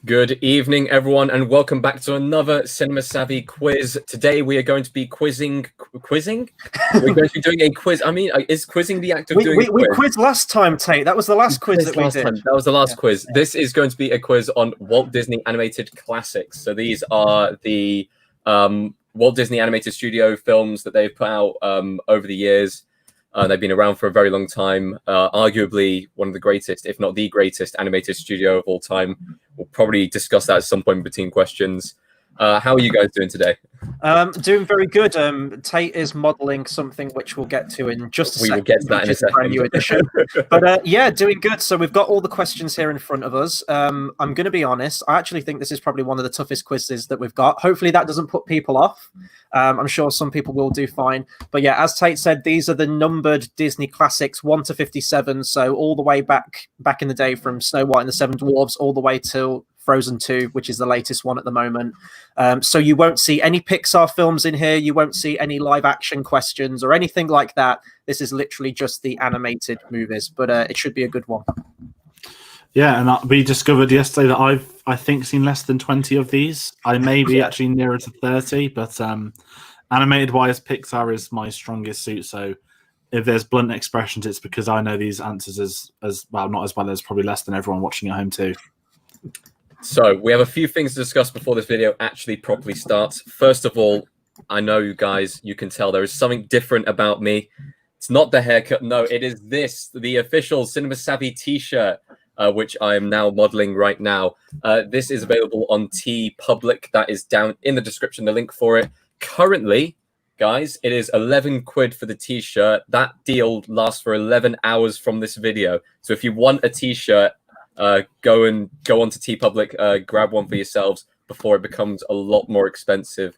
Good evening, everyone, and welcome back to another Cinema Savvy quiz. Today we are going to be quizzing? We're going to be doing a quiz. I mean, is quizzing the act of doing a quiz? We quizzed last time, Tate. That was the last quiz that we did. That was the last quiz. This is going to be a quiz on Walt Disney animated classics. So these are the Walt Disney Animated Studio films that they've put out over the years. They've been around for a very long time, arguably one of the greatest, if not the greatest, animated studio of all time. We'll probably discuss that at some point between questions. How are you guys doing today? Doing very good. Tate is modelling something which we'll get to in just a second. We will get to that in a second. Brand new edition. But yeah, doing good. So we've got all the questions here in front of us. I'm going to be honest. I actually think this is probably one of the toughest quizzes that we've got. Hopefully that doesn't put people off. I'm sure some people will do fine. But yeah, as Tate said, these are the numbered Disney classics 1 to 57. So all the way back in the day from Snow White and the Seven Dwarfs all the way till Frozen 2, which is the latest one at the moment. So you won't see any Pixar films in here. You won't see any live action questions or anything like that. This is literally just the animated movies, but it should be a good one. Yeah, and we discovered yesterday that I think seen less than 20 of these. I may be actually nearer to 30, but animated wise, Pixar is my strongest suit. So if there's blunt expressions, it's because I know these answers as well, not as well as probably less than everyone watching at home too. So we have a few things to discuss before this video actually properly starts. First of all, I know you guys, you can tell there is something different about me. It's not the haircut. No, it is this, the official Cinema Savvy t-shirt, which I am now modeling right now. This is available on TeePublic. That is down in the description, the link for it. Currently, guys, it is 11 quid for the t-shirt. That deal lasts for 11 hours from this video. So if you want a t-shirt, go onto TeePublic, grab one for yourselves before it becomes a lot more expensive.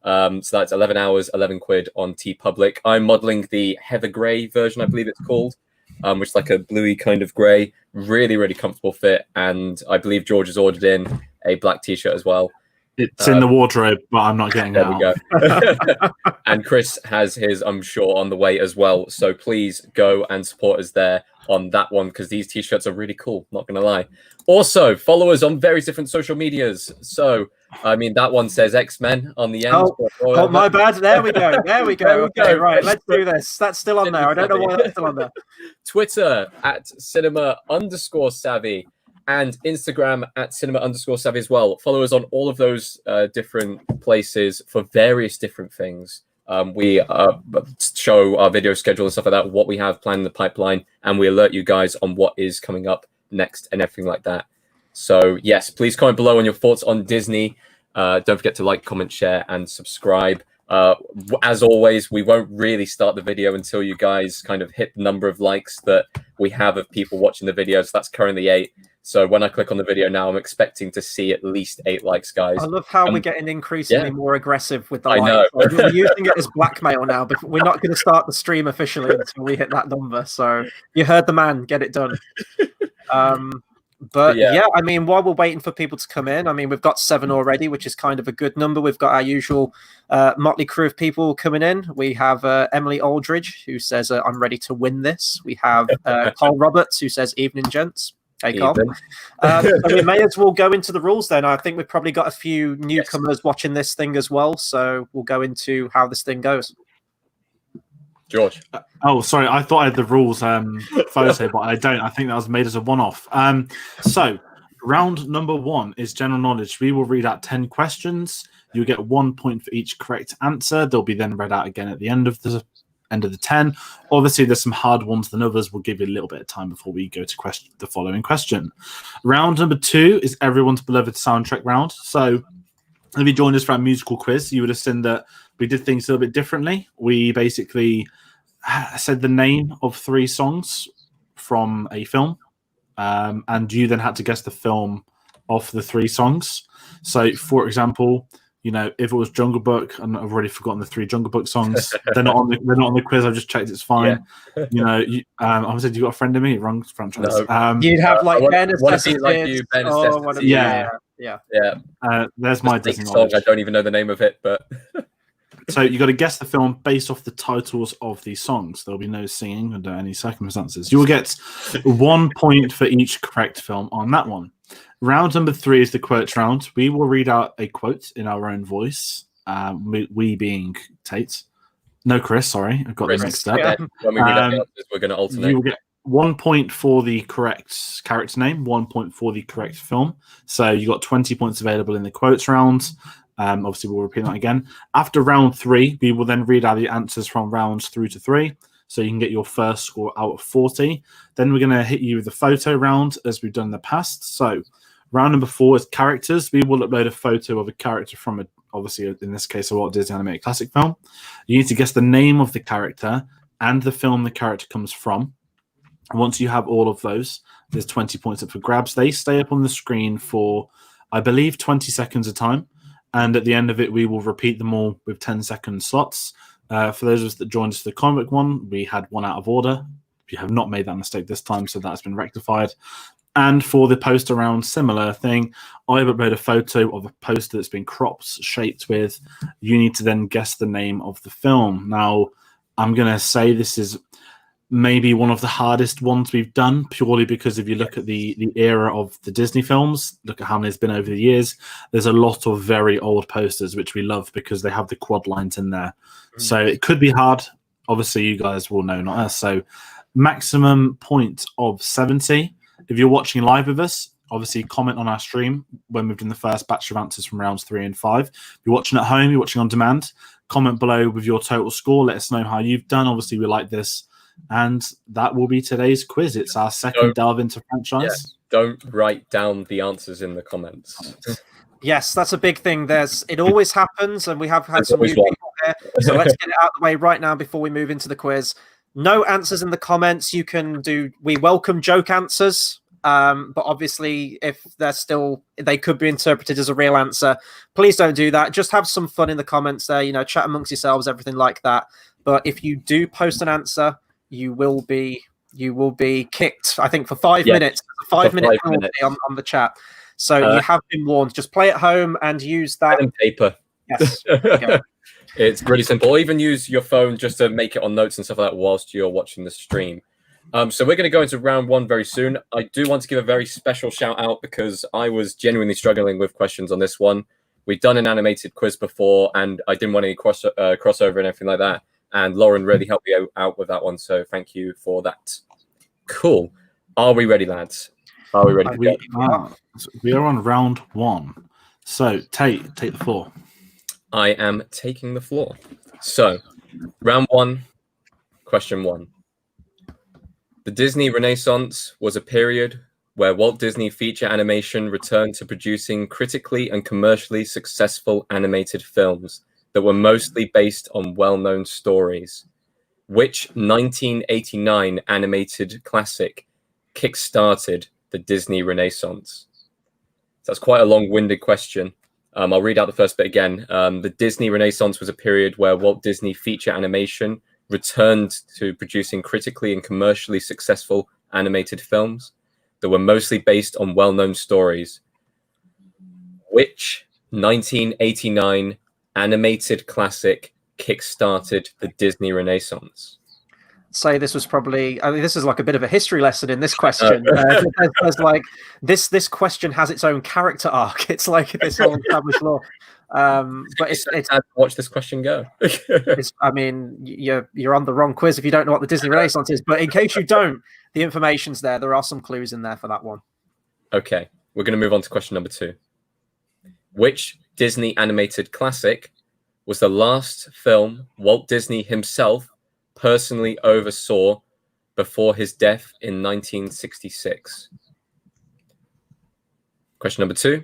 So that's 11 hours, 11 quid on TeePublic. I'm modeling the Heather Grey version, I believe it's called, which is like a bluey kind of grey. Really, really comfortable fit. And I believe George has ordered in a black t-shirt as well. It's in the wardrobe, but I'm not getting there out. We go. And Chris has his, I'm sure, on the way as well. So please go and support us there on that one, because these t-shirts are really cool, not gonna lie. Also, follow us on various different social medias. So I mean, that one says X-Men on the end. Oh, my bad. There we go. There we go. Okay, right, let's do this. That's still on there. I don't know why that's still on there. Twitter at cinema_savvy and Instagram at cinema_savvy as well. Follow us on all of those different places for various different things. We show our video schedule and stuff like that, what we have planned in the pipeline, and we alert you guys on what is coming up next and everything like that. So yes, please comment below on your thoughts on Disney. Don't forget to like, comment, share, and subscribe. As always, we won't really start the video until you guys kind of hit the number of likes that we have of people watching the video. So that's currently 8. So when I click on the video now, I'm expecting to see at least 8 likes, guys. I love how we're getting increasingly more aggressive with the likes. I know. We're using it as blackmail now, but we're not going to start the stream officially until we hit that number. So you heard the man, get it done. But yeah, I mean, while we're waiting for people to come in, I mean, we've got 7 already, which is kind of a good number. We've got our usual motley crew of people coming in. We have Emily Aldridge, who says, I'm ready to win this. We have Carl Roberts, who says, evening, gents. Hey, Carl. So we may as well go into the rules then. I think we've probably got a few newcomers watching this thing as well. So we'll go into how this thing goes. George. Oh, sorry. I thought I had the rules photo, but I don't. I think that was made as a one-off. So round number 1 is general knowledge. We will read out 10 questions. You'll get 1 point for each correct answer. They'll be then read out again at the end of the 10. Obviously, there's some hard ones than others. We'll give you a little bit of time before we go to the following question. Round number 2 is everyone's beloved soundtrack round. So if you joined us for our musical quiz, you would have seen that we did things a little bit differently. We basically said the name of 3 songs from a film, and you then had to guess the film off the 3 songs. So, for example, you know, if it was Jungle Book, and I've already forgotten the 3 Jungle Book songs. They're not on the quiz. I've just checked; it's fine. Yeah. You know, I said you got a friend of me. Wrong franchise. No. You'd have like Ben as like you, Ben as yeah. There's my Disney song. I don't even know the name of it, but so you got to guess the film based off the titles of these songs. There'll be no singing under any circumstances. You will get 1 point for each correct film on that one. Round number 3 is the quotes round. We will read out a quote in our own voice. We being Tayte. No, Chris, sorry. I've got Chris, them mixed up. Yeah. When we read out the answers, we're going to alternate. You will get 1 point for the correct character name, 1 point for the correct film. So you got 20 points available in the quotes round. Obviously, we'll repeat that again. After round 3, we will then read out the answers from rounds through to 3. So you can get your first score out of 40. Then we're going to hit you with the photo round as we've done in the past. So round number 4 is characters. We will upload a photo of a character from obviously in this case, a Walt Disney animated classic film. You need to guess the name of the character and the film the character comes from. Once you have all of those, there's 20 points up for grabs. They stay up on the screen for, I believe, 20 seconds a time. And at the end of it, we will repeat them all with 10-second slots. For those of us that joined us for the comic one, we had one out of order. We have not made that mistake this time, so that's been rectified. And for the poster round, similar thing. I've uploaded a photo of a poster that's been cropped, shaped with. You need to then guess the name of the film. Now, I'm going to say this is maybe one of the hardest ones we've done, purely because if you look at the era of the Disney films, look at how many it's been over the years, there's a lot of very old posters, which we love because they have the quad lines in there. So it could be hard. Obviously, you guys will know, not us. So maximum point of 70. If you're watching live with us, obviously comment on our stream when we've done the first batch of answers from rounds 3 and 5. If you're watching at home, you're watching on demand, comment below with your total score. Let us know how you've done. Obviously, we like this. And that will be today's quiz. It's our second delve into franchise. Yeah, don't write down the answers in the comments. Yes, that's a big thing. It always happens, and we have had some new people there. So let's get it out of the way right now before we move into the quiz. No answers in the comments. You can do. We welcome joke answers, but obviously, if they could be interpreted as a real answer. Please don't do that. Just have some fun in the comments there. Chat amongst yourselves, everything like that. But if you do post an answer, you will be kicked. I think for 5 minutes. 5-minute penalty on the chat. So you have been warned. Just play at home and use that. Pen and paper. Yes. It's really simple. Or even use your phone just to make it on notes and stuff like that whilst you're watching the stream. So we're going to go into round 1 very soon. I do want to give a very special shout out because I was genuinely struggling with questions on this one. We've done an animated quiz before, and I didn't want any crossover and everything like that. And Lauren really helped me out with that one. So thank you for that. Cool. Are we ready, lads? Are we ready? We are on round 1. So, Tayte, take the floor. I am taking the floor. So, round 1, question 1. The Disney Renaissance was a period where Walt Disney feature animation returned to producing critically and commercially successful animated films that were mostly based on well-known stories. Which 1989 animated classic kick-started the Disney Renaissance? So that's quite a long-winded question. I'll read out the first bit again. The Disney Renaissance was a period where Walt Disney feature animation returned to producing critically and commercially successful animated films that were mostly based on well-known stories. Which 1989 animated classic kick-started the Disney Renaissance? Say this was probably. I mean, this is like a bit of a history lesson in this question. There's like this question has its own character arc. It's like this whole established law. But it's watch this question go. I mean, you're on the wrong quiz if you don't know what the Disney Renaissance is. But in case you don't, the information's there. There are some clues in there for that one. Okay, we're going to move on to question number 2. Which Disney animated classic was the last film Walt Disney himself personally oversaw before his death in 1966? Question number 2.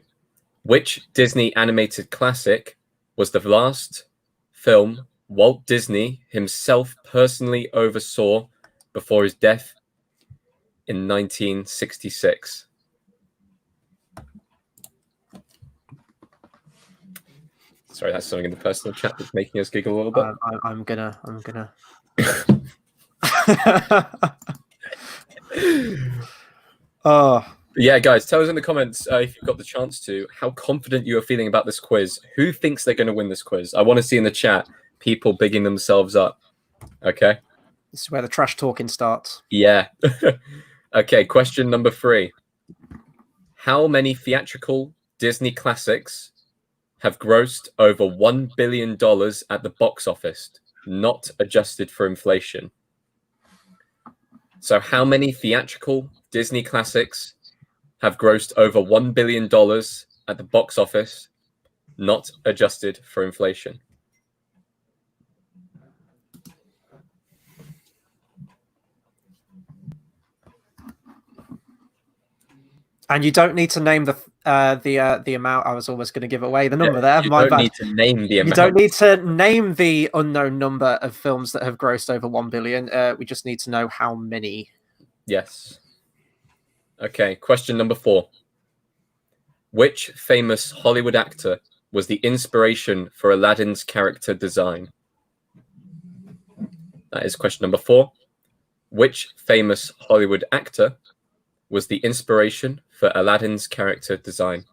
Which Disney animated classic was the last film Walt Disney himself personally oversaw before his death in 1966? Sorry, that's something in the personal chat that's making us giggle a little bit. I'm gonna. Yeah, guys, tell us in the comments if you've got the chance to how confident you are feeling about this quiz. Who thinks they're going to win this quiz? I want to see in the chat people bigging themselves up. Okay. This is where the trash talking starts. Yeah. Okay. Question number 3. How many theatrical Disney classics have grossed over $1 billion at the box office, not adjusted for inflation? So how many theatrical Disney classics have grossed over $1 billion at the box office, not adjusted for inflation? And you don't need to name the amount. I was almost going to give away the number there. You My don't bad. need to name the amount. You don't need to name the unknown number of films that have grossed over 1 billion. We just need to know how many. Yes. Okay, question number 4. Which famous Hollywood actor was the inspiration for Aladdin's character design? That is question number 4. Which famous Hollywood actor was the inspiration for Aladdin's character design?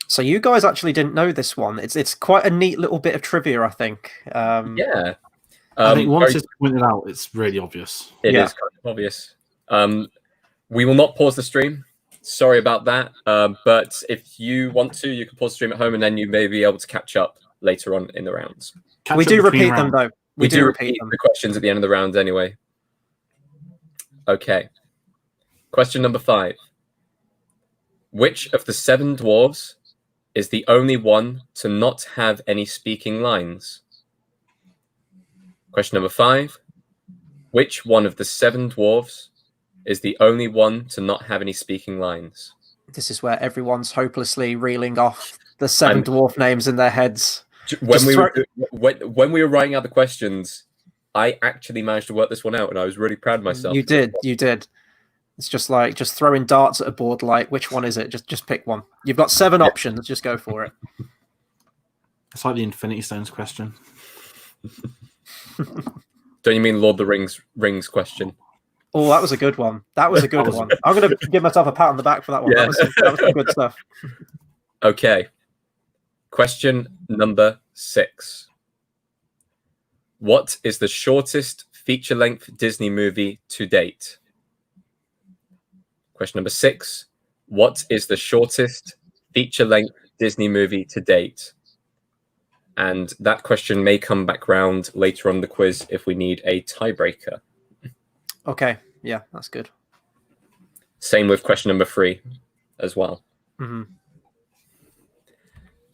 So you guys actually didn't know this one. It's quite a neat little bit of trivia, I think. Yeah. I think once it's pointed out, it's really obvious. It is kind of obvious. We will not pause the stream. Sorry about that. But if you want to, you can pause the stream at home, and then you may be able to catch up later on in the rounds. We do repeat them, though. We do repeat the questions at the end of the round anyway. Okay. Question number 5. Which of the 7 dwarves is the only one to not have any speaking lines? Question number 5. Which one of the 7 dwarves is the only one to not have any speaking lines? This is where everyone's hopelessly reeling off the 7 dwarf names in their heads. When we were writing out the questions, I actually managed to work this one out, and I was really proud of myself. You did. It's just like throwing darts at a board. Like, which one is it? Just pick one. You've got 7 options. Just go for it. It's like the Infinity Stones question. Don't you mean Lord of the Rings question? Oh, that was a good one. I'm going to give myself a pat on the back for that one. Yeah. That was some good stuff. Okay. Question number 6. What is the shortest feature-length Disney movie to date? Question number 6. What is the shortest feature-length Disney movie to date? And that question may come back round later on in the quiz if we need a tiebreaker. Okay. Yeah, that's good. Same with question number 3 as well. Mm-hmm.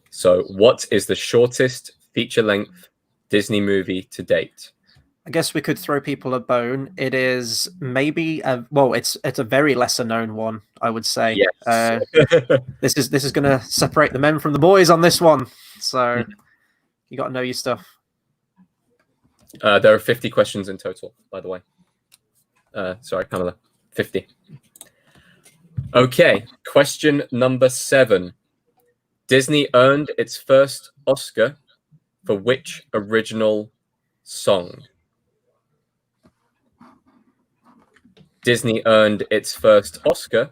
So, what is the shortest feature-length Disney movie to date? I guess we could throw people a bone. It is maybe it's a very lesser known one, I would say. Yes. This is going to separate the men from the boys on this one. So you got to know your stuff. There are 50 questions in total, by the way. Sorry, Pamela. 50. Okay, question number 7. Disney earned its first Oscar for which original song? Disney earned its first Oscar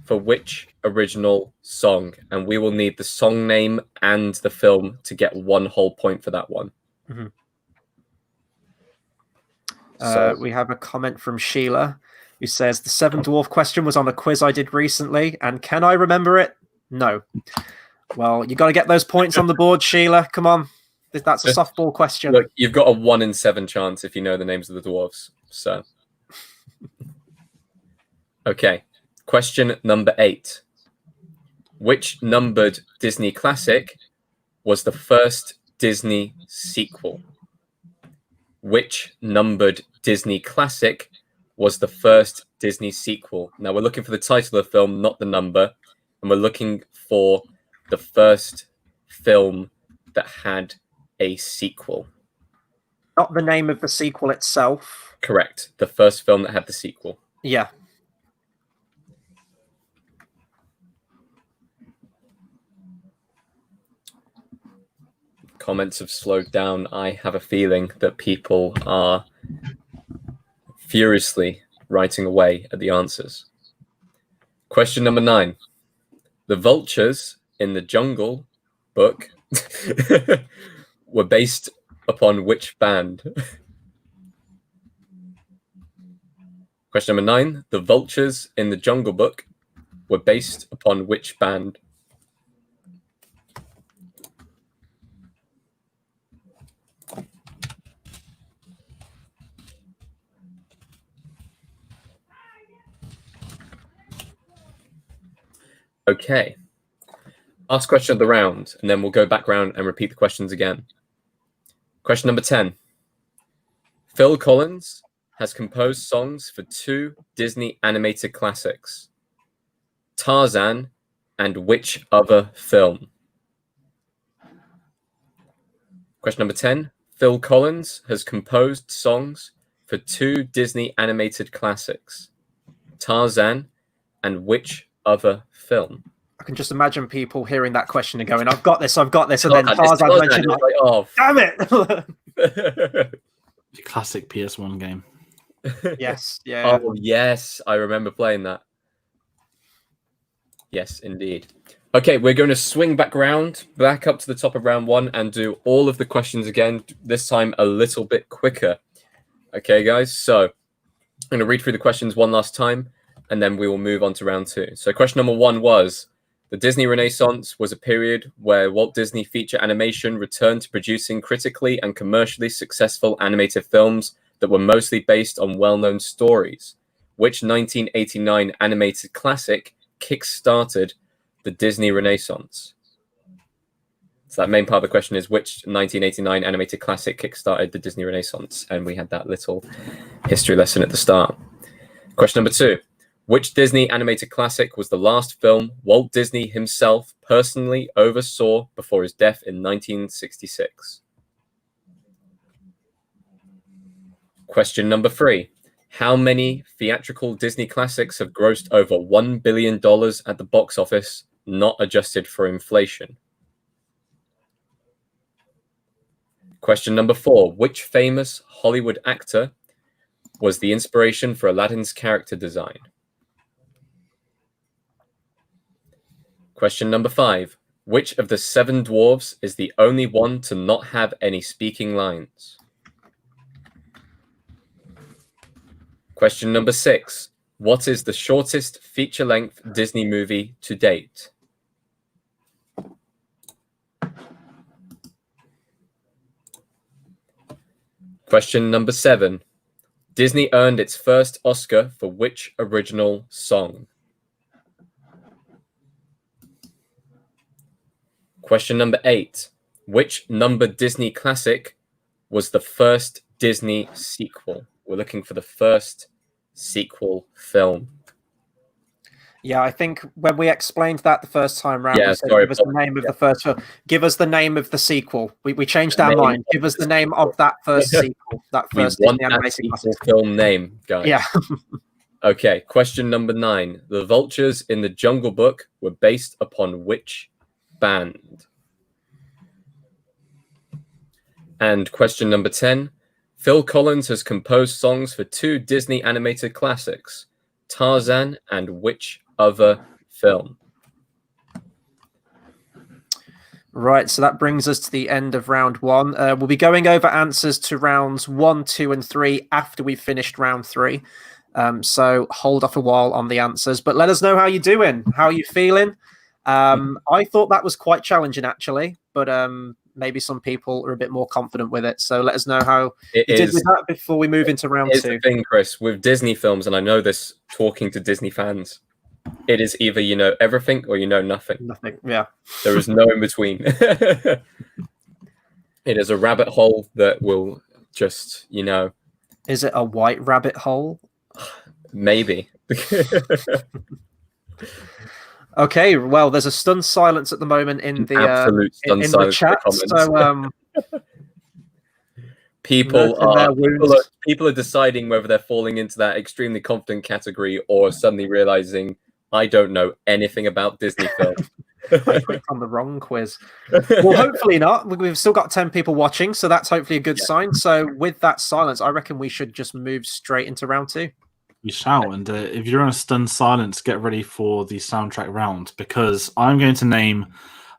for which original song? And we will need the song name and the film to get 1 whole point for that one. Mm-hmm. So we have a comment from Sheila who says, the 7 dwarf question was on a quiz I did recently, and can I remember it? No. Well, you got to get those points on the board, Sheila. Come on. That's a softball question. Look, you've got a 1 in 7 chance if you know the names of the dwarves. So, okay. Question number 8. Which numbered Disney classic was the first Disney sequel? Which numbered Disney classic was the first Disney sequel? Now, we're looking for the title of the film, not the number. And we're looking for the first film that had a sequel. Not the name of the sequel itself. Correct. The first film that had the sequel. Yeah. Comments have slowed down. I have a feeling that people are furiously writing away at the answers. Question number 9. The vultures in the Jungle Book were based upon which band? Question number 9. The vultures in the Jungle Book were based upon which band? Okay. Last question of the round, and then we'll go back round and repeat the questions again. Question number 10. Phil Collins has composed songs for 2 Disney animated classics, Tarzan and which other film? Question number 10. Phil Collins has composed songs for 2 Disney animated classics, Tarzan and which other film? I can just imagine people hearing that question and going, I've got this, and then Tarzan, Tarzan mentioned, like, oh, damn it! Classic PS1 game. Yes, yeah. Oh, yes, I remember playing that. Yes, indeed. Okay, we're going to swing back up to the top of round 1 and do all of the questions again, this time a little bit quicker. Okay, guys, so I'm going to read through the questions one last time, and then we will move on to round 2. So question number 1 was, the Disney Renaissance was a period where Walt Disney feature animation returned to producing critically and commercially successful animated films that were mostly based on well-known stories. Which 1989 animated classic kick-started the Disney Renaissance? So that main part of the question is, which 1989 animated classic kick-started the Disney Renaissance? And we had that little history lesson at the start. Question number 2. Which Disney animated classic was the last film Walt Disney himself personally oversaw before his death in 1966? Question number 3. How many theatrical Disney classics have grossed over $1 billion at the box office, not adjusted for inflation? Question number 4. Which famous Hollywood actor was the inspiration for Aladdin's character design? Question number 5. Which of the 7 dwarves is the only one to not have any speaking lines? Question number 6. What is the shortest feature-length Disney movie to date? Question number 7. Disney earned its first Oscar for which original song? Question number 8. Which numbered Disney classic was the first Disney sequel? We're looking for the first sequel film. Yeah, I think when we explained that the first time round, Yeah, we said, sorry, give us the name of the first film. Give us the name of the sequel. We changed our mind. Give us the name of that first sequel. That first Disney animated classic film name, guys. Yeah. Okay, question number 9. The vultures in the Jungle Book were based upon which band? And question number 10. Phil Collins has composed songs for 2 Disney animated classics, Tarzan and which other film? Right, so that brings us to the end of round 1. We'll be going over answers to rounds 1, 2, and 3 after we've finished round 3. So hold off a while on the answers, but let us know how you're doing. How are you feeling? I thought that was quite challenging, actually, but maybe some people are a bit more confident with it. So let us know how you did with that before we move into round 2. The thing, Chris, with Disney films, and I know this talking to Disney fans, it is either you know everything or you know nothing. Nothing, yeah. There is no in between. It is a rabbit hole that will just, you know. Is it a white rabbit hole? Maybe. Okay, well, there's a stunned silence at the moment in the absolute stunned in silence the chat. So people are deciding whether they're falling into that extremely confident category or suddenly realizing I don't know anything about Disney films. I clicked on the wrong quiz. Well, hopefully not. We've still got 10 people watching, so that's hopefully a good sign. So with that silence, I reckon we should just move straight into round 2. We shall, and if you're in a stunned silence, get ready for the soundtrack round, because I'm going to name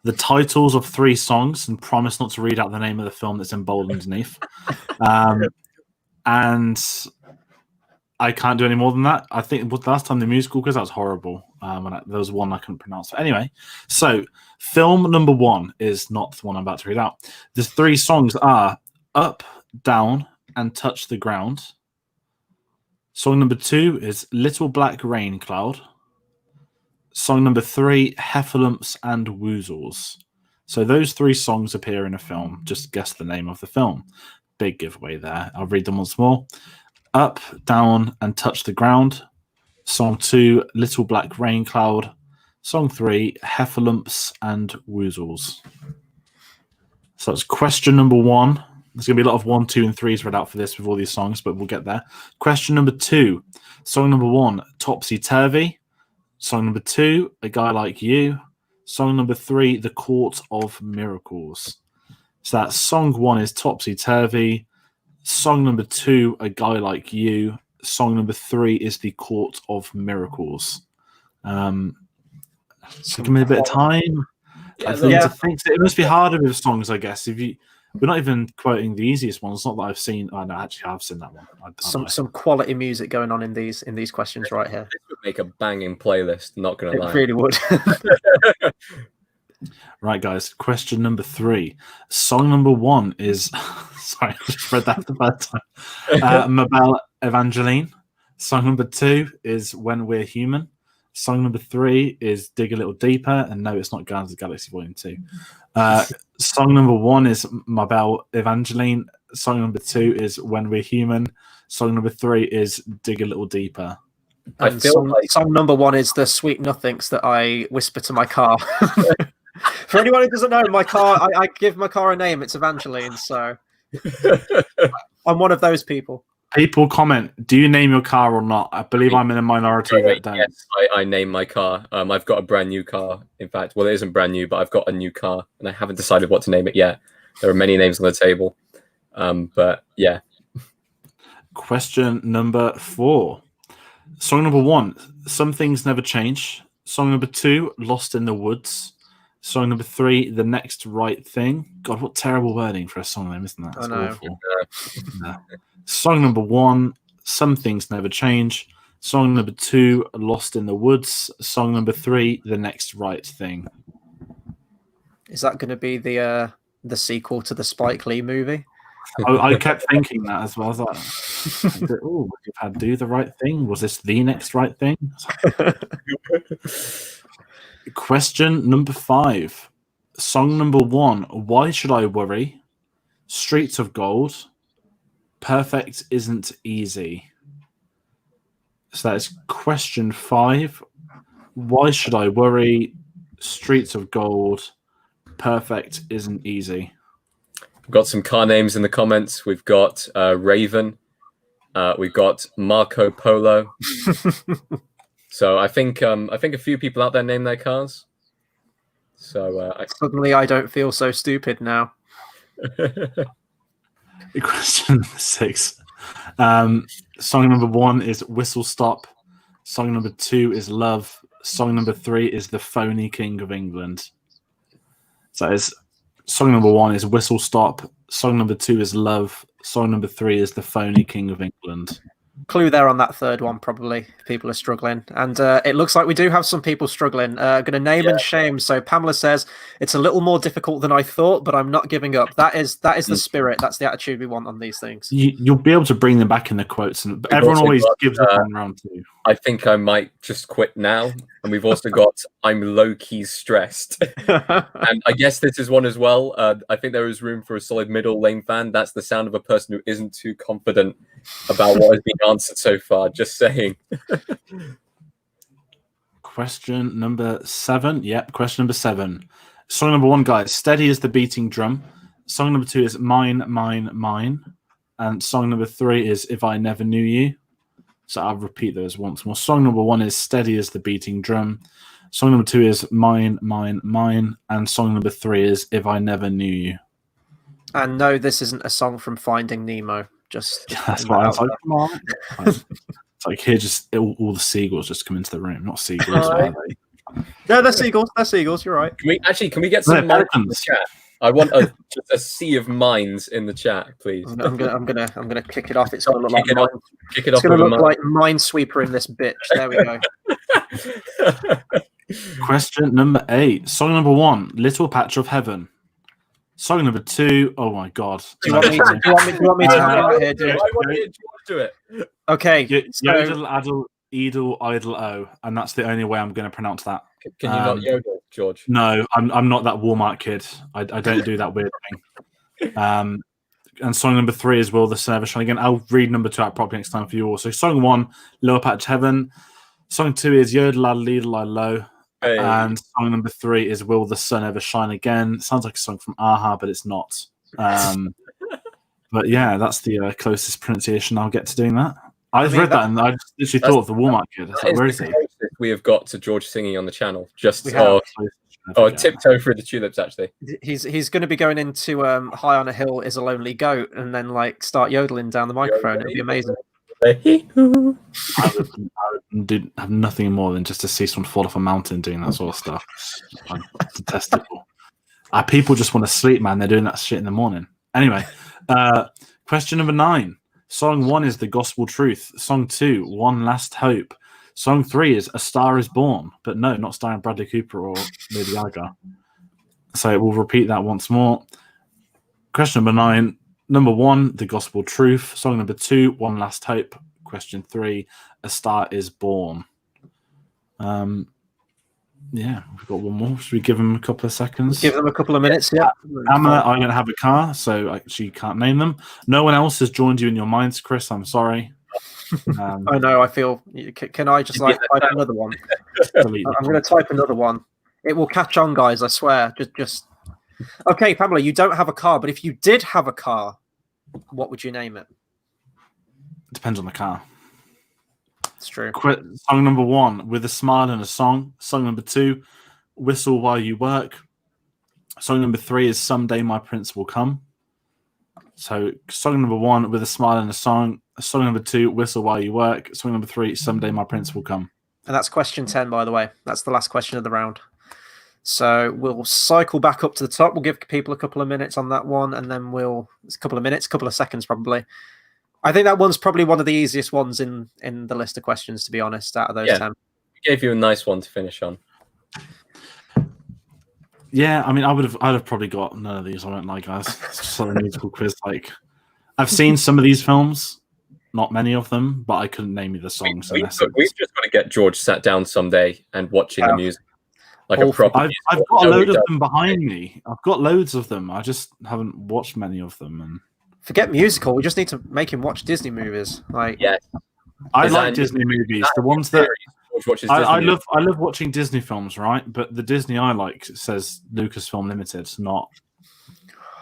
the titles of 3 songs and promise not to read out the name of the film that's in bold underneath. And I can't do any more than that. I think the last time the musical quiz, that was horrible. There was one I couldn't pronounce. But anyway, so film number 1 is not the one I'm about to read out. The 3 songs are Up, Down, and Touch the Ground. Song number 2 is Little Black Rain Cloud. Song number 3, Heffalumps and Woozles. So those 3 songs appear in a film. Just guess the name of the film. Big giveaway there. I'll read them once more. Up, Down, and Touch the Ground. Song 2, Little Black Rain Cloud. Song 3, Heffalumps and Woozles. So that's question number 1. There's going to be a lot of 1, 2, and 3s read out for this with all these songs, but we'll get there. Question number 2. Song number 1, Topsy Turvy. Song number 2, A Guy Like You. Song number 3, The Court of Miracles. So that song 1 is Topsy Turvy. Song number 2, A Guy Like You. Song number 3 is The Court of Miracles. So give me a bit of time. I think to think it must be harder with songs, I guess. We're not even quoting the easiest ones. It's not that I've seen. I know, actually, I've seen that one. Some quality music going on in these questions right here. This would make a banging playlist. Not gonna lie, it really would. Right, guys. Question number 3. Song number 1 is. Sorry, I just read that for the first time. Mabel Evangeline. Song number 2 is When We're Human. Song number 3 is Dig a Little Deeper. And no, it's not Guardians of the Galaxy Volume 2. Song number 1 is Mabel Evangeline. Song number 2 is When We're Human. Song number 3 is Dig a Little Deeper. And song number 1 is The Sweet Nothings that I whisper to my car. For anyone who doesn't know, my car, I give my car a name. It's Evangeline, so I'm one of those people. People comment, do you name your car or not? I believe I'm in a minority that don't. Yes, I name my car. I've got a brand new car. In fact, well, it isn't brand new, but I've got a new car, and I haven't decided what to name it yet. There are many names on the table. But yeah. Question number 4. Song number 1, Some Things Never Change. Song number 2, Lost in the Woods. Song number 3, The Next Right Thing. God, what terrible wording for a song name, isn't that? That's awful. No. Song number 1, Some Things Never Change. Song number 2, Lost in the Woods. Song number 3, The Next Right Thing. Is that going to be the sequel to the Spike Lee movie? I kept thinking that as well. I was like, oh, you've had Do the Right Thing. Was this The Next Right Thing? Question number 5. Song number 1, Why Should I Worry? Streets of Gold. Perfect Isn't Easy. So that is question 5. Why Should I Worry? Streets of Gold. Perfect Isn't Easy. We've got some car names in the comments. We've got Raven. We've got Marco Polo. So I think a few people out there name their cars. So Suddenly I don't feel so stupid now. Question number 6. Song number 1 is Whistle Stop. Song number 2 is Love. Song number 3 is The Phony King of England. So that is song number 1 is Whistle Stop. Song number 2 is Love. Song number 3 is The Phony King of England. Clue there on that third one, probably. If people are struggling. And it looks like we do have some people struggling. Going to name and shame. So Pamela says, it's a little more difficult than I thought, but I'm not giving up. That is the spirit. That's the attitude we want on these things. You'll be able to bring them back in the quotes. And everyone always gives up on round 2. I think I might just quit now. And we've also got I'm low-key stressed. And I guess this is one as well. I think there is room for a solid middle lane fan. That's the sound of a person who isn't too confident about what has been answered so far. Just saying. Question number 7. Yep, question number 7. Song number 1, guys. Steady as the Beating Drum. Song number 2 is Mine, Mine, Mine. And song number 3 is If I Never Knew You. So I'll repeat those once more. Song number 1 is Steady as the Beating Drum. Song number 2 is Mine, Mine, Mine. And song number 3 is If I Never Knew You. And no, this isn't a song from Finding Nemo. That's what I was like, come on. It's like here, just all the seagulls just come into the room. Not seagulls, are they? No, they're seagulls. They're seagulls. You're right. Can we get some in the chat? I want just a sea of minds in the chat, please. I'm gonna kick it off. It's gonna look like Kick it it's off gonna with look like Minesweeper in this bitch. There we go. Question number 8. Song number 1, Little Patch of Heaven. Song number 2, oh my god. Do you want me to help you out here, dude? I want you to do it. Okay. Yodel, Adel, Edel, Idle, O, and that's the only way I'm going to pronounce that. Can you not yodel, George? No, I'm not that Walmart kid. I don't do that weird thing. And song number 3 is Will the Sun Ever Shine Again. I'll read number 2 out properly next time for you all. So song 1, Little Patch of Heaven. Song 2 is Yodel, Adel, Edel, Idle, O. Hey. And song number 3 is Will the Sun Ever Shine Again. Sounds like a song from Aha, but it's not. But yeah, that's the closest pronunciation I'll get to doing that. I've read that and I just literally thought of the Walmart kid. Like, where is he? We have got to George singing on the channel. Just Tiptoe through the tulips. Actually, he's going to be going into High on a Hill is a Lonely Goat, and then like start yodeling down the microphone. It'd be amazing. I would have nothing more than just to see someone fall off a mountain doing that sort of stuff. I'm detestable. People just want to sleep, man. They're doing that shit in the morning. Anyway, question number 9. Song 1 is The Gospel Truth. Song 2, One Last Hope. Song 3 is A Star Is Born. But no, not starring Bradley Cooper or Lady Gaga. So we'll repeat that once more. Question number 9. Number 1, The Gospel Truth. Song number 2, One Last Hope. Question 3, A Star Is Born. Yeah, we've got one more. Should we give them a couple of seconds? Give them a couple of minutes, yeah. Emma, I don't have a car, so she can't name them. No one else has joined you in your minds, Chris. I'm sorry. I know, I feel... Can I just type another one? I'm going to type another one. It will catch on, guys, I swear. Just... Okay, Pamela, you don't have a car, but if you did have a car, what would you name it? Depends on the car. It's true. Song number 1, With a Smile and a Song. Song number 2, Whistle While You Work. Song number 3 is Someday My Prince Will Come. So song number 1, With a Smile and a Song. Song number 2, Whistle While You Work. Song number 3, Someday My Prince Will Come. And that's question 10, by the way. That's the last question of the round. So we'll cycle back up to the top. We'll give people a couple of minutes on that one, and then it's a couple of seconds probably. I think that one's probably one of the easiest ones in the list of questions, to be honest, out of those 10. We gave you a nice one to finish on. Yeah, I mean, I'd have probably got none of these. I won't lie, guys. It's just like a musical quiz. Like, I've seen some of these films, not many of them, but I couldn't name you the songs. We've just got to get George sat down someday and watching the music. Like a proper. I've got a load of them behind me. I've got loads of them. I just haven't watched many of them. And forget musical. We just need to make him watch Disney movies. Like, yeah, I like Disney movies. The ones that I love watching Disney films, right? But the Disney I like says Lucasfilm Limited, not.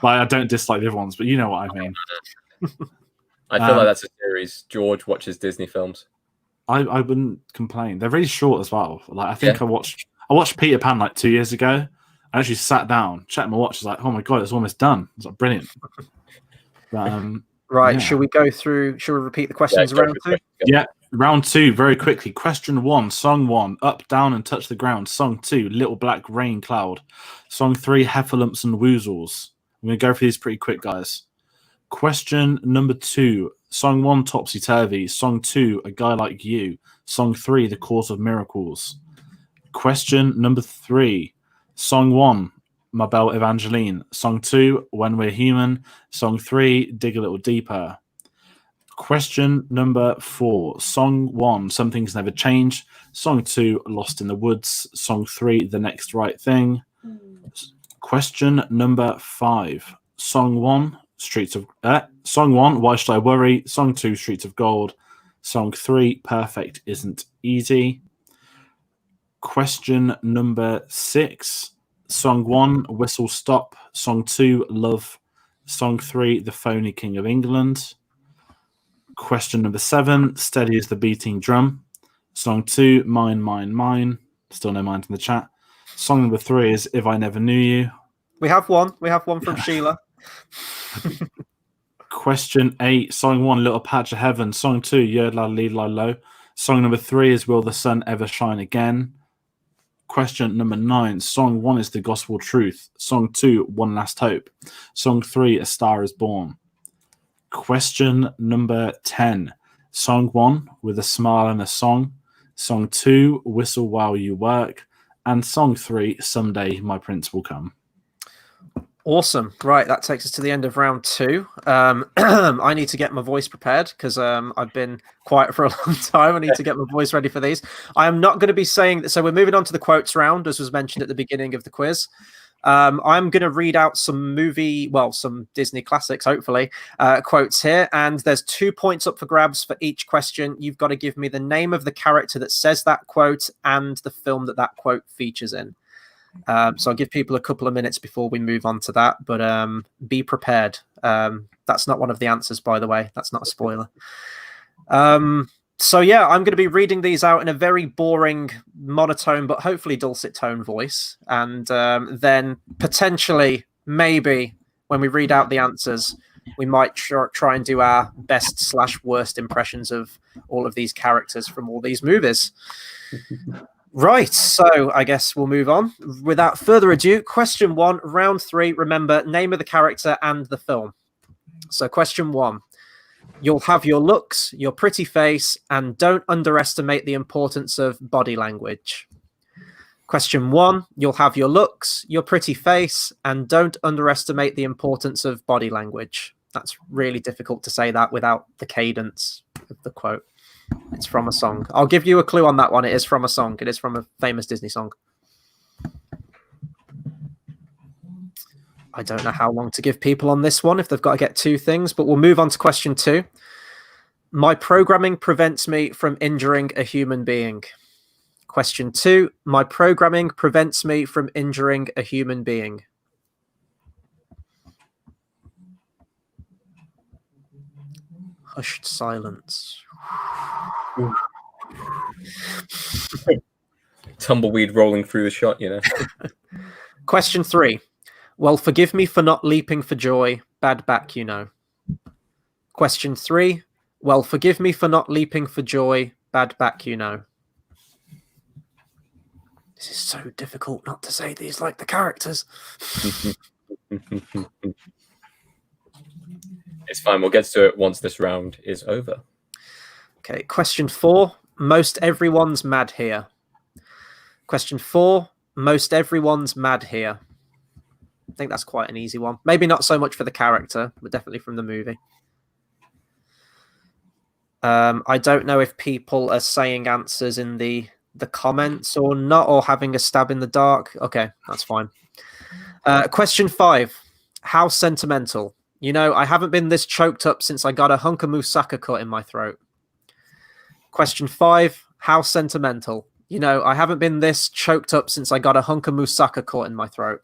Like, I don't dislike the other ones, but you know what I mean. I feel like that's a series. George watches Disney films. I wouldn't complain. They're really short as well. Like, I think I watched Peter Pan like 2 years ago. I actually sat down, checked my watch. I was like, oh my god, it's almost done. It's like brilliant. But, right, yeah. Should we repeat the questions around 2? Yeah, round 2, very quickly. Question 1, Song 1, Up, Down and Touch the Ground. Song 2, Little Black Rain Cloud. Song 3, Heffalumps and Woozles. I'm going to go through these pretty quick, guys. Question number 2, Song 1, Topsy Turvy. Song 2, A Guy Like You. Song 3, The Course of Miracles. Question number 3, Song 1, My Belle Evangeline. Song 2, When We're Human. Song 3, Dig a Little Deeper. Question number 4, Song 1, Some Things Never Change. Song 2, Lost in the Woods. Song 3, The Next Right Thing. Question number 5, Song 1, Song 1, Why Should I Worry? Song 2, Streets of Gold. Song 3, Perfect Isn't Easy. Question number 6, Song 1, Whistle Stop. Song 2, Love. Song 3, The Phony King of England. Question number 7, Steady as the Beating Drum. Song 2, Mine, Mine, Mine. Still no mind in the chat. Song number 3 is If I Never Knew You. We have one from Sheila. Question 8, Song 1, Little Patch of Heaven. Song 2, Yodla Lead La Low. Song number 3 is Will the Sun Ever Shine Again. Question number 9. Song 1 is The Gospel Truth. Song 2, One Last Hope. Song 3, A Star is Born. Question number 10. Song 1, With a Smile and a Song. Song 2, Whistle While You Work. And Song 3, Someday My Prince Will Come. Awesome. Right, that takes us to the end of round 2. I need to get my voice prepared because I've been quiet for a long time. I need to get my voice ready for these. I am not going to be saying that. So we're moving on to the quotes round, as was mentioned at the beginning of the quiz. I'm going to read out some some Disney classics, hopefully, quotes here. And there's 2 points up for grabs for each question. You've got to give me the name of the character that says that quote and the film that that quote features in. So I'll give people a couple of minutes before we move on to that, but be prepared. That's not one of the answers, by the way. That's not a spoiler. So yeah, I'm going to be reading these out in a very boring, monotone, but hopefully dulcet tone voice. And then potentially, maybe, when we read out the answers, we might try and do our best/worst impressions of all of these characters from all these movies. Right, so I guess we'll move on. Without further ado, question 1, round 3. Remember, name of the character and the film. So question 1. You'll have your looks, your pretty face, and don't underestimate the importance of body language. Question 1. You'll have your looks, your pretty face, and don't underestimate the importance of body language. That's really difficult to say that without the cadence of the quote. It's from a song. I'll give you a clue on that one. It is from a song. It is from a famous Disney song. I don't know how long to give people on this one if they've got to get 2 things, but we'll move on to question 2. My programming prevents me from injuring a human being. Question 2. My programming prevents me from injuring a human being. Hushed silence. Tumbleweed rolling through the shot, you know. Question 3. Well, forgive me for not leaping for joy. Bad back, you know. Question 3. Well, forgive me for not leaping for joy. Bad back, you know. This is so difficult not to say these like the characters. It's fine. We'll get to it once this round is over. Okay, question 4. Most everyone's mad here. Question 4. Most everyone's mad here. I think that's quite an easy one. Maybe not so much for the character, but definitely from the movie. I don't know if people are saying answers in the comments or not, or having a stab in the dark. Okay, that's fine. Question 5. How sentimental. You know, I haven't been this choked up since I got a hunk of moussaka cut in my throat. Question 5. How sentimental. You know, I haven't been this choked up since I got a hunk of moussaka caught in my throat.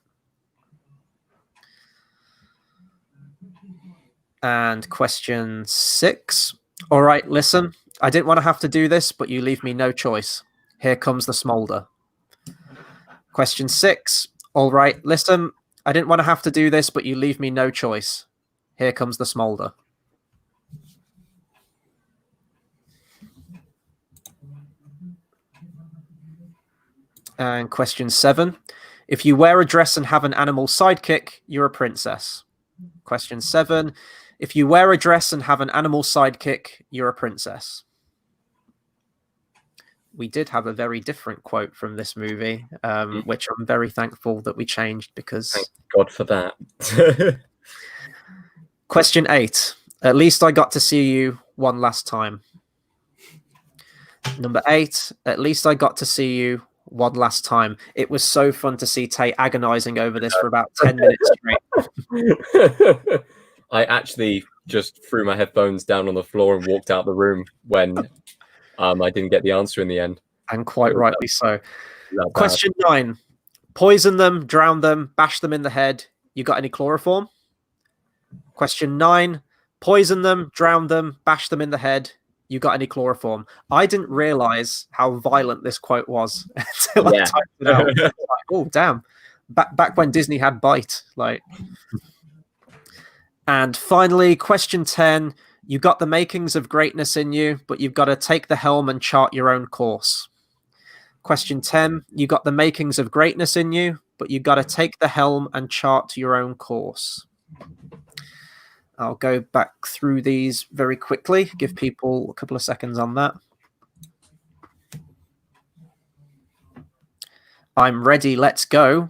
And question 6. All right, listen. I didn't want to have to do this, but you leave me no choice. Here comes the smolder. Question 6. All right, listen. I didn't want to have to do this, but you leave me no choice. Here comes the smolder. And question 7. If you wear a dress and have an animal sidekick, you're a princess. Question 7. If you wear a dress and have an animal sidekick, you're a princess. We did have a very different quote from this movie, which I'm very thankful that we changed because... Thank God for that. Question 8. At least I got to see you one last time. Number 8. At least I got to see you one last time. It was so fun to see Tayte agonizing over this for about 10 minutes straight. I actually just threw my headphones down on the floor and walked out the room when I didn't get the answer in the end. And quite rightly so. Question 9. Poison them, drown them, bash them in the head. You got any chloroform? Question 9. Poison them, drown them, bash them in the head. You got any chloroform? I didn't realize how violent this quote was until I typed it out. Like, oh, damn. Back when Disney had Bite. Like. And finally, question 10. You got the makings of greatness in you, but you've got to take the helm and chart your own course. Question 10, you got the makings of greatness in you, but you got to take the helm and chart your own course. I'll go back through these very quickly, give people a couple of seconds on that. I'm ready. Let's go.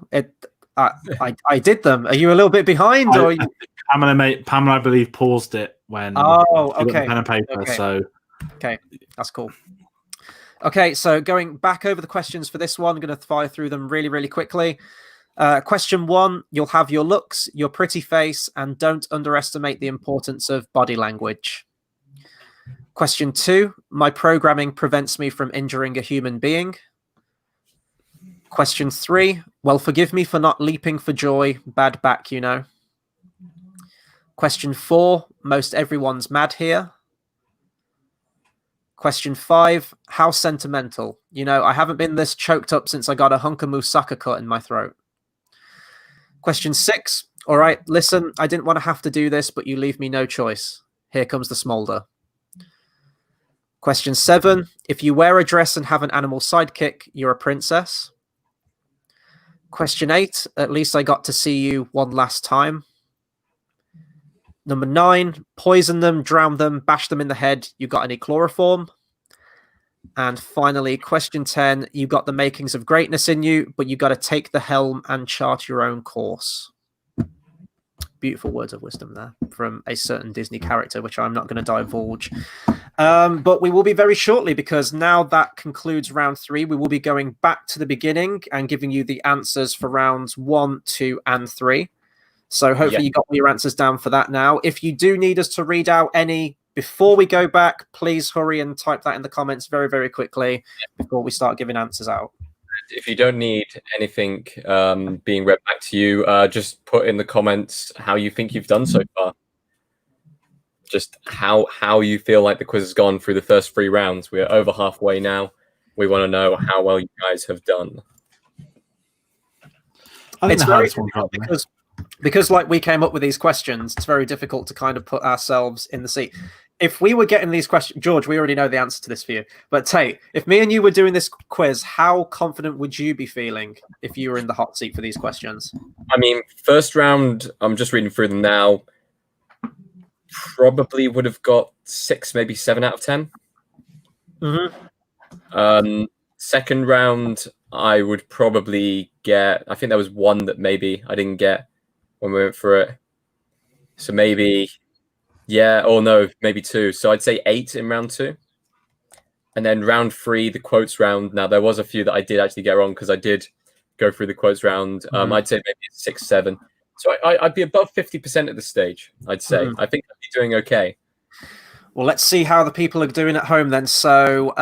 I did them. Are you a little bit behind? Pamela, I believe, paused it when oh, she got okay. the pen and paper. Okay. So okay, that's cool. Okay, so going back over the questions for this one, I'm going to fire through them really, really quickly. Question 1, you'll have your looks, your pretty face, and don't underestimate the importance of body language. Question 2, my programming prevents me from injuring a human being. Question 3, well, forgive me for not leaping for joy, bad back, you know. Question 4, most everyone's mad here. Question 5, how sentimental. You know, I haven't been this choked up since I got a hunk of moussaka cut in my throat. Question 6, all right, listen, I didn't want to have to do this, but you leave me no choice. Here comes the smolder. Question 7, if you wear a dress and have an animal sidekick, you're a princess. Question 8, at least I got to see you one last time. Number 9, poison them, drown them, bash them in the head. You got any chloroform? And finally, question 10, you got the makings of greatness in you, but you got to take the helm and chart your own course. Beautiful words of wisdom there from a certain Disney character, which I'm not going to divulge. But we will be very shortly, because now that concludes round 3. We will be going back to the beginning and giving you the answers for rounds 1, 2, and 3. So hopefully you got all your answers down for that now. If you do need us to read out any before we go back, please hurry and type that in the comments very, very quickly before we start giving answers out. If you don't need anything being read back to you, just put in the comments how you think you've done so far. Just how you feel like the quiz has gone through the first 3 rounds. We're over halfway now. We want to know how well you guys have done. It's very difficult because like we came up with these questions, it's very difficult to kind of put ourselves in the seat. If we were getting these questions, George, we already know the answer to this for you. But Tayte, if me and you were doing this quiz, how confident would you be feeling if you were in the hot seat for these questions? I mean, first round, I'm just reading through them now. Probably would have got 6, maybe 7 out of 10. Mm-hmm. Second round, I would probably get, I think there was 1 that maybe I didn't get when we went through it. So maybe, maybe 2. So I'd say 8 in round 2. And then round 3, the quotes round. Now, there was a few that I did actually get wrong because I did go through the quotes round. I'd say maybe 6, 7. So I'd be above 50% at this stage, I'd say. I think I'd be doing okay. Well, let's see how the people are doing at home then. So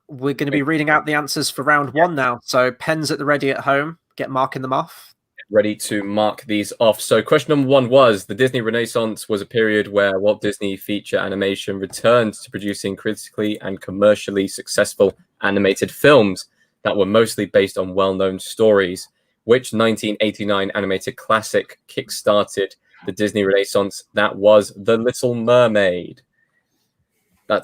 we're going to be reading out the answers for round 1 now. So pens at the ready at home. Get marking them off. Ready to mark these off. So question number 1 was, the Disney Renaissance was a period where Walt Disney feature animation returned to producing critically and commercially successful animated films that were mostly based on well-known stories. Which 1989 animated classic kick-started the Disney Renaissance? That was The Little Mermaid. That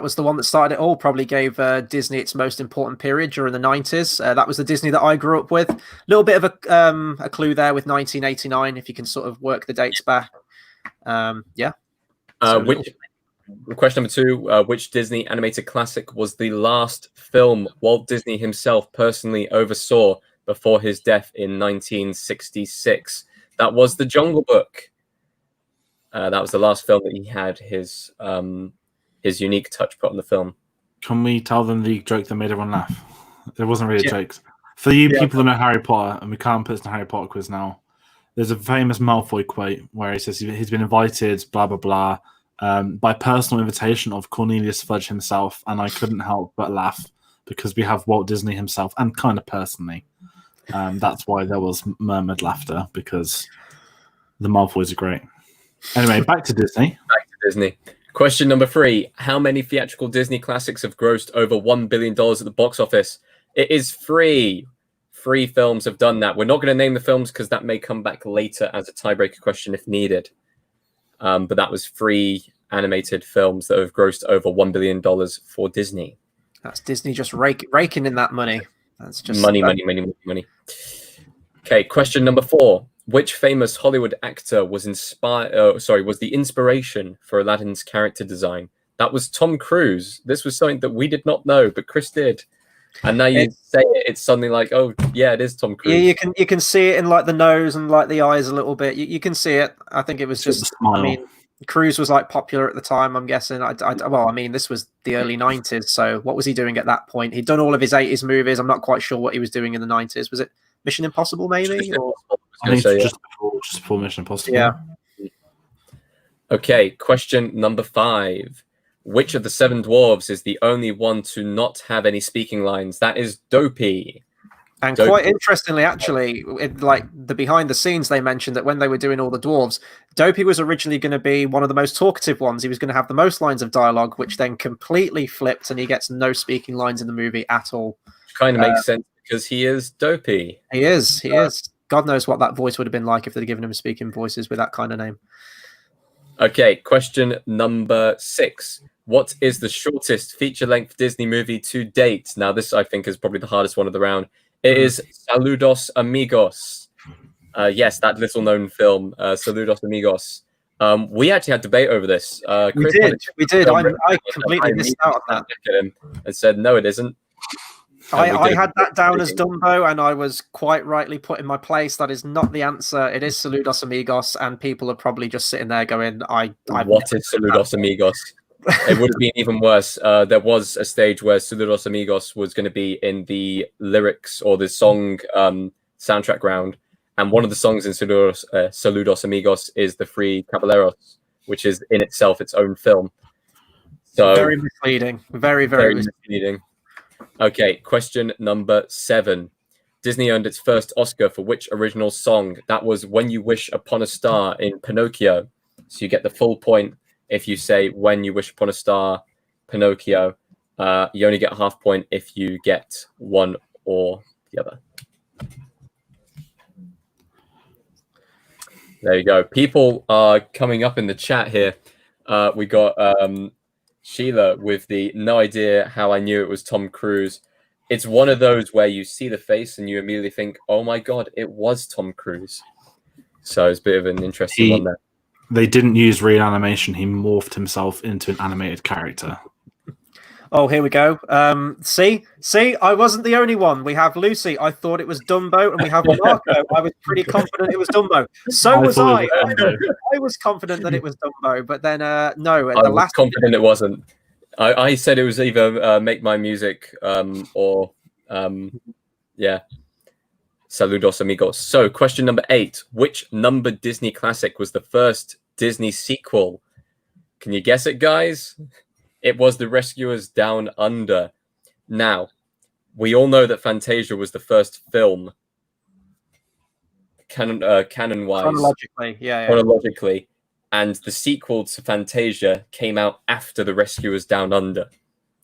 was the one that started it all. Probably gave Disney its most important period during the 90s. That was the Disney that I grew up with. A little bit of a clue there with 1989, if you can sort of work the dates back. Question number 2, which Disney animated classic was the last film Walt Disney himself personally oversaw before his death in 1966? That was The Jungle Book. That was the last film that he had his unique touch put on the film. Can we tell them the joke that made everyone laugh? It wasn't really a joke. For you people that know Harry Potter, and we can't put this in a Harry Potter quiz now, there's a famous Malfoy quote where he says he's been invited, blah, blah, blah, by personal invitation of Cornelius Fudge himself, and I couldn't help but laugh because we have Walt Disney himself, and kind of personally. That's why there was murmured laughter, because the Malfoys are great. Anyway, back to Disney. Question number 3. How many theatrical Disney classics have grossed over $1 billion at the box office? It is 3. 3 films have done that. We're not going to name the films because that may come back later as a tiebreaker question if needed. But that was 3 animated films that have grossed over $1 billion for Disney. That's Disney just raking in that money. That's just money. Okay, question number 4. Which famous Hollywood actor was was the inspiration for Aladdin's character design? That was Tom Cruise. This was something that we did not know, but Chris did. And now you say it's suddenly like, oh yeah, it is Tom Cruise. Yeah, you can see it in like the nose and like the eyes a little bit. You can see it. I think it was just. I mean, Cruise was like popular at the time. I'm guessing. Well, I mean, this was the early '90s. So what was he doing at that point? He'd done all of his '80s movies. I'm not quite sure what he was doing in the '90s. Was it Mission Impossible, maybe? I think just before Mission Impossible. Yeah. Okay, question number 5. Which of the 7 dwarves is the only one to not have any speaking lines? That is Dopey. And quite interestingly, actually, like the behind the scenes, they mentioned that when they were doing all the dwarves, Dopey was originally going to be one of the most talkative ones. He was going to have the most lines of dialogue, which then completely flipped, and he gets no speaking lines in the movie at all. Kind of makes sense because he is Dopey. He is. God knows what that voice would have been like if they'd given him speaking voices with that kind of name. Okay, question number 6. What is the shortest feature-length Disney movie to date? Now, this, I think, is probably the hardest one of the round. It is Saludos Amigos. Yes, that little-known film, Saludos Amigos. We actually had debate over this. We did. I completely missed out on that. And said, no, it isn't. I had that down as Dumbo, and I was quite rightly put in my place. That is not the answer. It is Saludos Amigos, and people are probably just sitting there going, what is Saludos Amigos? It would have been even worse. There was a stage where Saludos Amigos was going to be in the lyrics or the song soundtrack round, and one of the songs in Saludos Amigos is The Three Caballeros, which is in itself its own film. So very misleading. Very misleading. Okay, question number 7. Disney earned its first Oscar for which original song? That was When You Wish Upon a Star in Pinocchio. So you get the full point if you say When You Wish Upon a Star, Pinocchio. You only get half point if you get one or the other. There you go. People are coming up in the chat here. We got Sheila with the no idea how I knew it was Tom Cruise. It's one of those where you see the face and you immediately think, oh my God, it was Tom Cruise. So it's a bit of an interesting one there. They didn't use real animation. He morphed himself into an animated character. Oh, here we go. See, I wasn't the only one. We have Lucy. I thought it was Dumbo, and we have Marco. I was pretty confident it was Dumbo. So was I. I was confident that it was Dumbo, but then no. I was confident it wasn't. I said it was either Make My Music or Saludos Amigos. So question number 8. Which numbered Disney classic was the first Disney sequel? Can you guess it, guys? It was The Rescuers Down Under. Now, we all know that Fantasia was the first film, canon-wise. Chronologically. And the sequel to Fantasia came out after The Rescuers Down Under.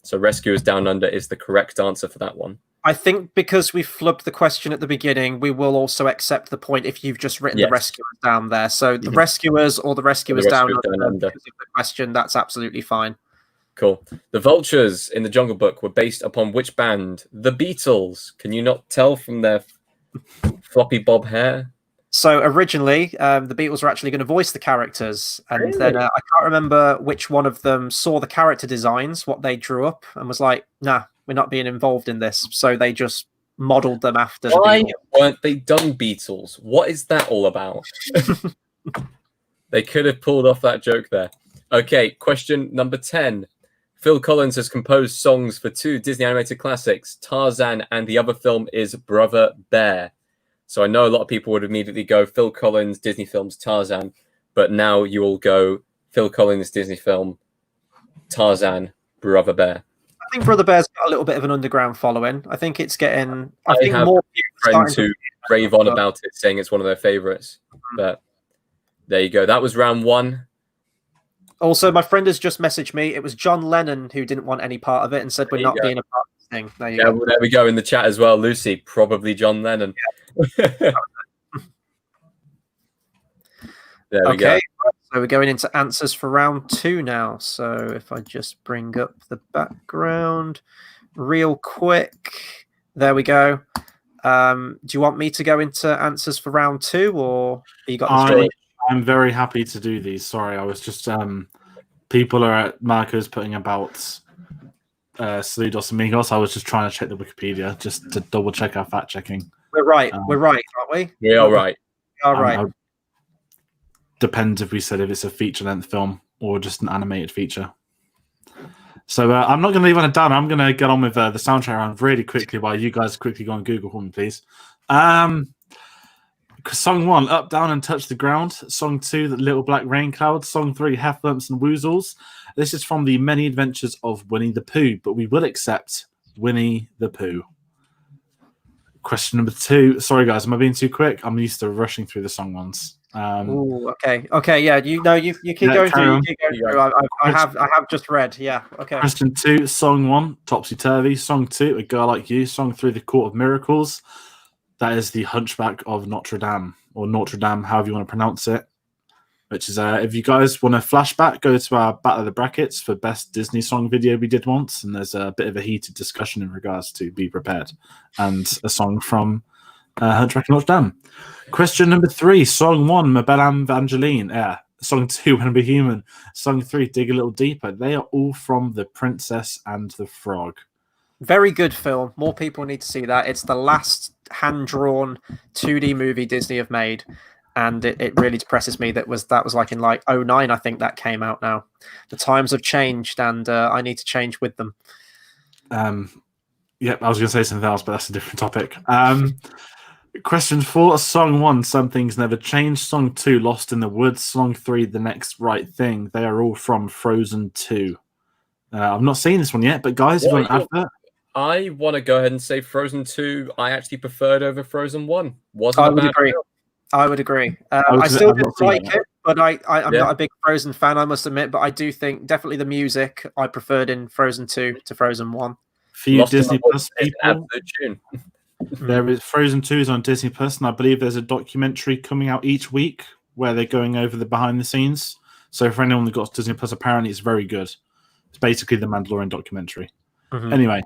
So Rescuers Down Under is the correct answer for that one. I think because we flubbed the question at the beginning, we will also accept the point if you've just written The Rescuers down there. So the Rescuers or The Rescuers Down Under. Because of the question, that's absolutely fine. Cool. The Vultures in the Jungle Book were based upon which band? The Beatles. Can you not tell from their floppy bob hair? So originally, the Beatles were actually going to voice the characters, and then I can't remember which one of them saw the character designs, what they drew up, and was like, "Nah, we're not being involved in this." So they just modelled them after. Why weren't they done Beatles? What is that all about? They could have pulled off that joke there. Okay, question number 10. Phil Collins has composed songs for 2 Disney animated classics, Tarzan, and the other film is Brother Bear. So I know a lot of people would immediately go Phil Collins, Disney films, Tarzan, but now you will go Phil Collins, Disney film, Tarzan, Brother Bear. I think Brother Bear's got a little bit of an underground following. I think it's getting... I think have more friends who rave on about it, saying it's one of their favorites. But there you go. That was round 1. Also, my friend has just messaged me. It was John Lennon who didn't want any part of it and said we're not being a part of this thing. There you go. Well, there we go in the chat as well. Lucy, probably John Lennon. Yeah. There we go. So we're going into answers for round 2 now. So if I just bring up the background, real quick. There we go. Do you want me to go into answers for round 2, or you got the story? I'm very happy to do these. Sorry, I was just people are at Marco's putting about Saludos Amigos. I was just trying to check the Wikipedia just to double check our fact checking. We're right, aren't we? We are right. All right. Depends if we said if it's a feature-length film or just an animated feature. So I'm not going to leave on a downer. I'm going to get on with the soundtrack round really quickly while you guys quickly go on Google for me, please. Song 1, Up, Down and Touch the Ground. Song 2, The Little Black Rain Cloud. Song 3, Heffalumps and Woozles. This is from the Many Adventures of Winnie the Pooh, but we will accept Winnie the Pooh. Question number 2. Sorry, guys, am I being too quick? I'm used to rushing through the song ones. Okay, yeah. You keep going through. You keep going through. I have just read. Yeah. Okay. Question 2, Song 1, Topsy Turvy. Song 2, A Girl Like You. Song 3, The Court of Miracles. That is the Hunchback of Notre Dame, or Notre Dame, however you want to pronounce it. Which is, if you guys want a flashback, go to our Battle of the Brackets for best Disney song video we did once, and there's a bit of a heated discussion in regards to Be Prepared, and a song from Hunchback of Notre Dame. Question number 3, Song 1, Ma Belle Evangeline. Song 2, When I Be Human. Song 3, Dig a Little Deeper. They are all from The Princess and the Frog. Very good film. More people need to see that. It's the last hand-drawn 2D movie Disney have made, and it really depresses me that was like in like 2009, I think that came out now. The times have changed, and I need to change with them. Yeah, I was going to say something else, but that's a different topic. Question 4, Song 1, Some Things Never Change. Song 2, Lost in the Woods. Song 3, The Next Right Thing. They are all from Frozen 2. I've not seen this one yet, but guys, if you want an advert? I want to go ahead and say Frozen 2 I actually preferred over Frozen 1. I would agree. I would agree. I still didn't like it, but I'm not a big Frozen fan, I must admit, but I do think definitely the music I preferred in Frozen 2 to Frozen 1. For you Disney Plus people, there is Frozen 2 is on Disney Plus, and I believe there's a documentary coming out each week where they're going over the behind the scenes. So for anyone that got Disney Plus, apparently it's very good. It's basically the Mandalorian documentary. Mm-hmm. Anyway,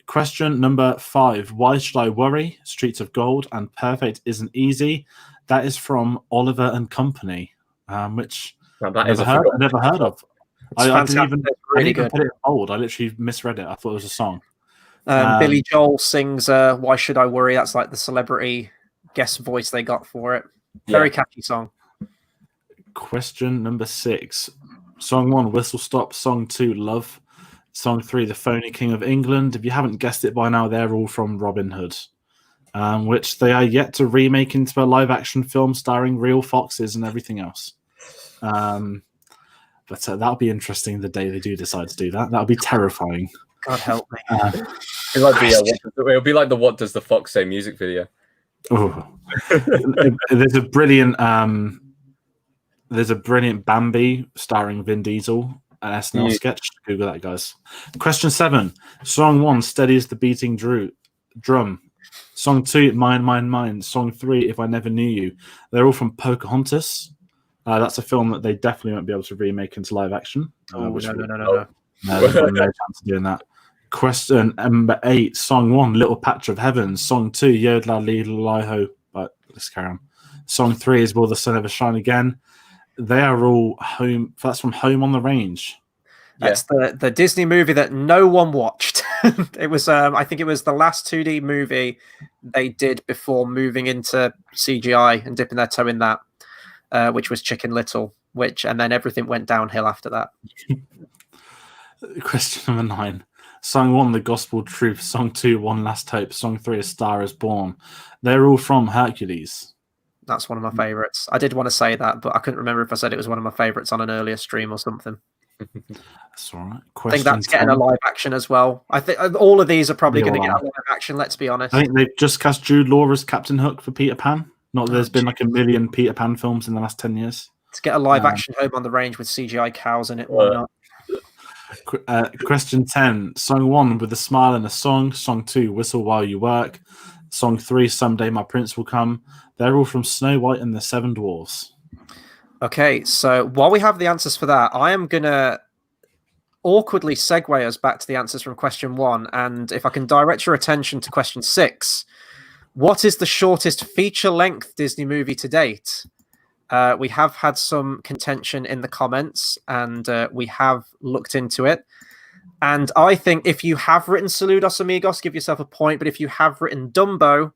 question number 5. Why Should I Worry? Streets of Gold and Perfect Isn't Easy. That is from Oliver and Company, which I never heard of. I didn't even put it bold. I literally misread it. I thought it was a song. Billy Joel sings Why Should I Worry? That's like the celebrity guest voice they got for it. Very catchy song. Question number 6. Song 1, Whistle Stop. Song 2, Love. Song 3, The Phony King of England. If you haven't guessed it by now, they're all from Robin Hood, which they are yet to remake into a live-action film starring real foxes and everything else. But that'll be interesting the day they do decide to do that. That'll be terrifying. God help me. It'll be like the What Does the Fox Say music video. Oh, there's a brilliant Bambi starring Vin Diesel, an SNL sketch. Google that, guys. Question 7. Song 1, Steady as the Beating Drum. Song 2, Mine, Mine, Mine. Song 3, If I Never Knew You. They're all from Pocahontas. That's a film that they definitely won't be able to remake into live action. No. There's no chance of doing that. Question number 8, Song 1, Little Patch of Heaven. Song 2, Yodla Lee Liho. But let's carry on. Song 3 is Will the Sun Ever Shine Again. They are all home. That's from Home on the Range. That's the Disney movie that no one watched. It was, I think it was the last 2D movie they did before moving into CGI and dipping their toe in that, which was Chicken Little. And then everything went downhill after that. Question number 9. Song 1, The Gospel Truth. Song 2, One Last Hope. Song 3, A Star Is Born. They're all from Hercules. That's one of my favorites. I did want to say that, but I couldn't remember if I said it was one of my favorites on an earlier stream or something. That's all right. I think that's getting a live action as well. I think all of these are probably going to get a live action, let's be honest. I think they've just cast Jude Law as Captain Hook for Peter Pan. Not that there's been like a million Peter Pan films in the last 10 years. To get a live action Home on the Range with CGI cows in it, why not? Question 10. Song 1, With a Smile and a Song. Song 2, Whistle While You Work. Song 3, Someday My Prince Will Come. They're all from Snow White and the Seven Dwarfs. Okay, so while we have the answers for that, I am going to awkwardly segue us back to the answers from question 1. And if I can direct your attention to question 6, what is the shortest feature-length Disney movie to date? We have had some contention in the comments, and we have looked into it. And I think if you have written Saludos Amigos, give yourself a point. But if you have written Dumbo,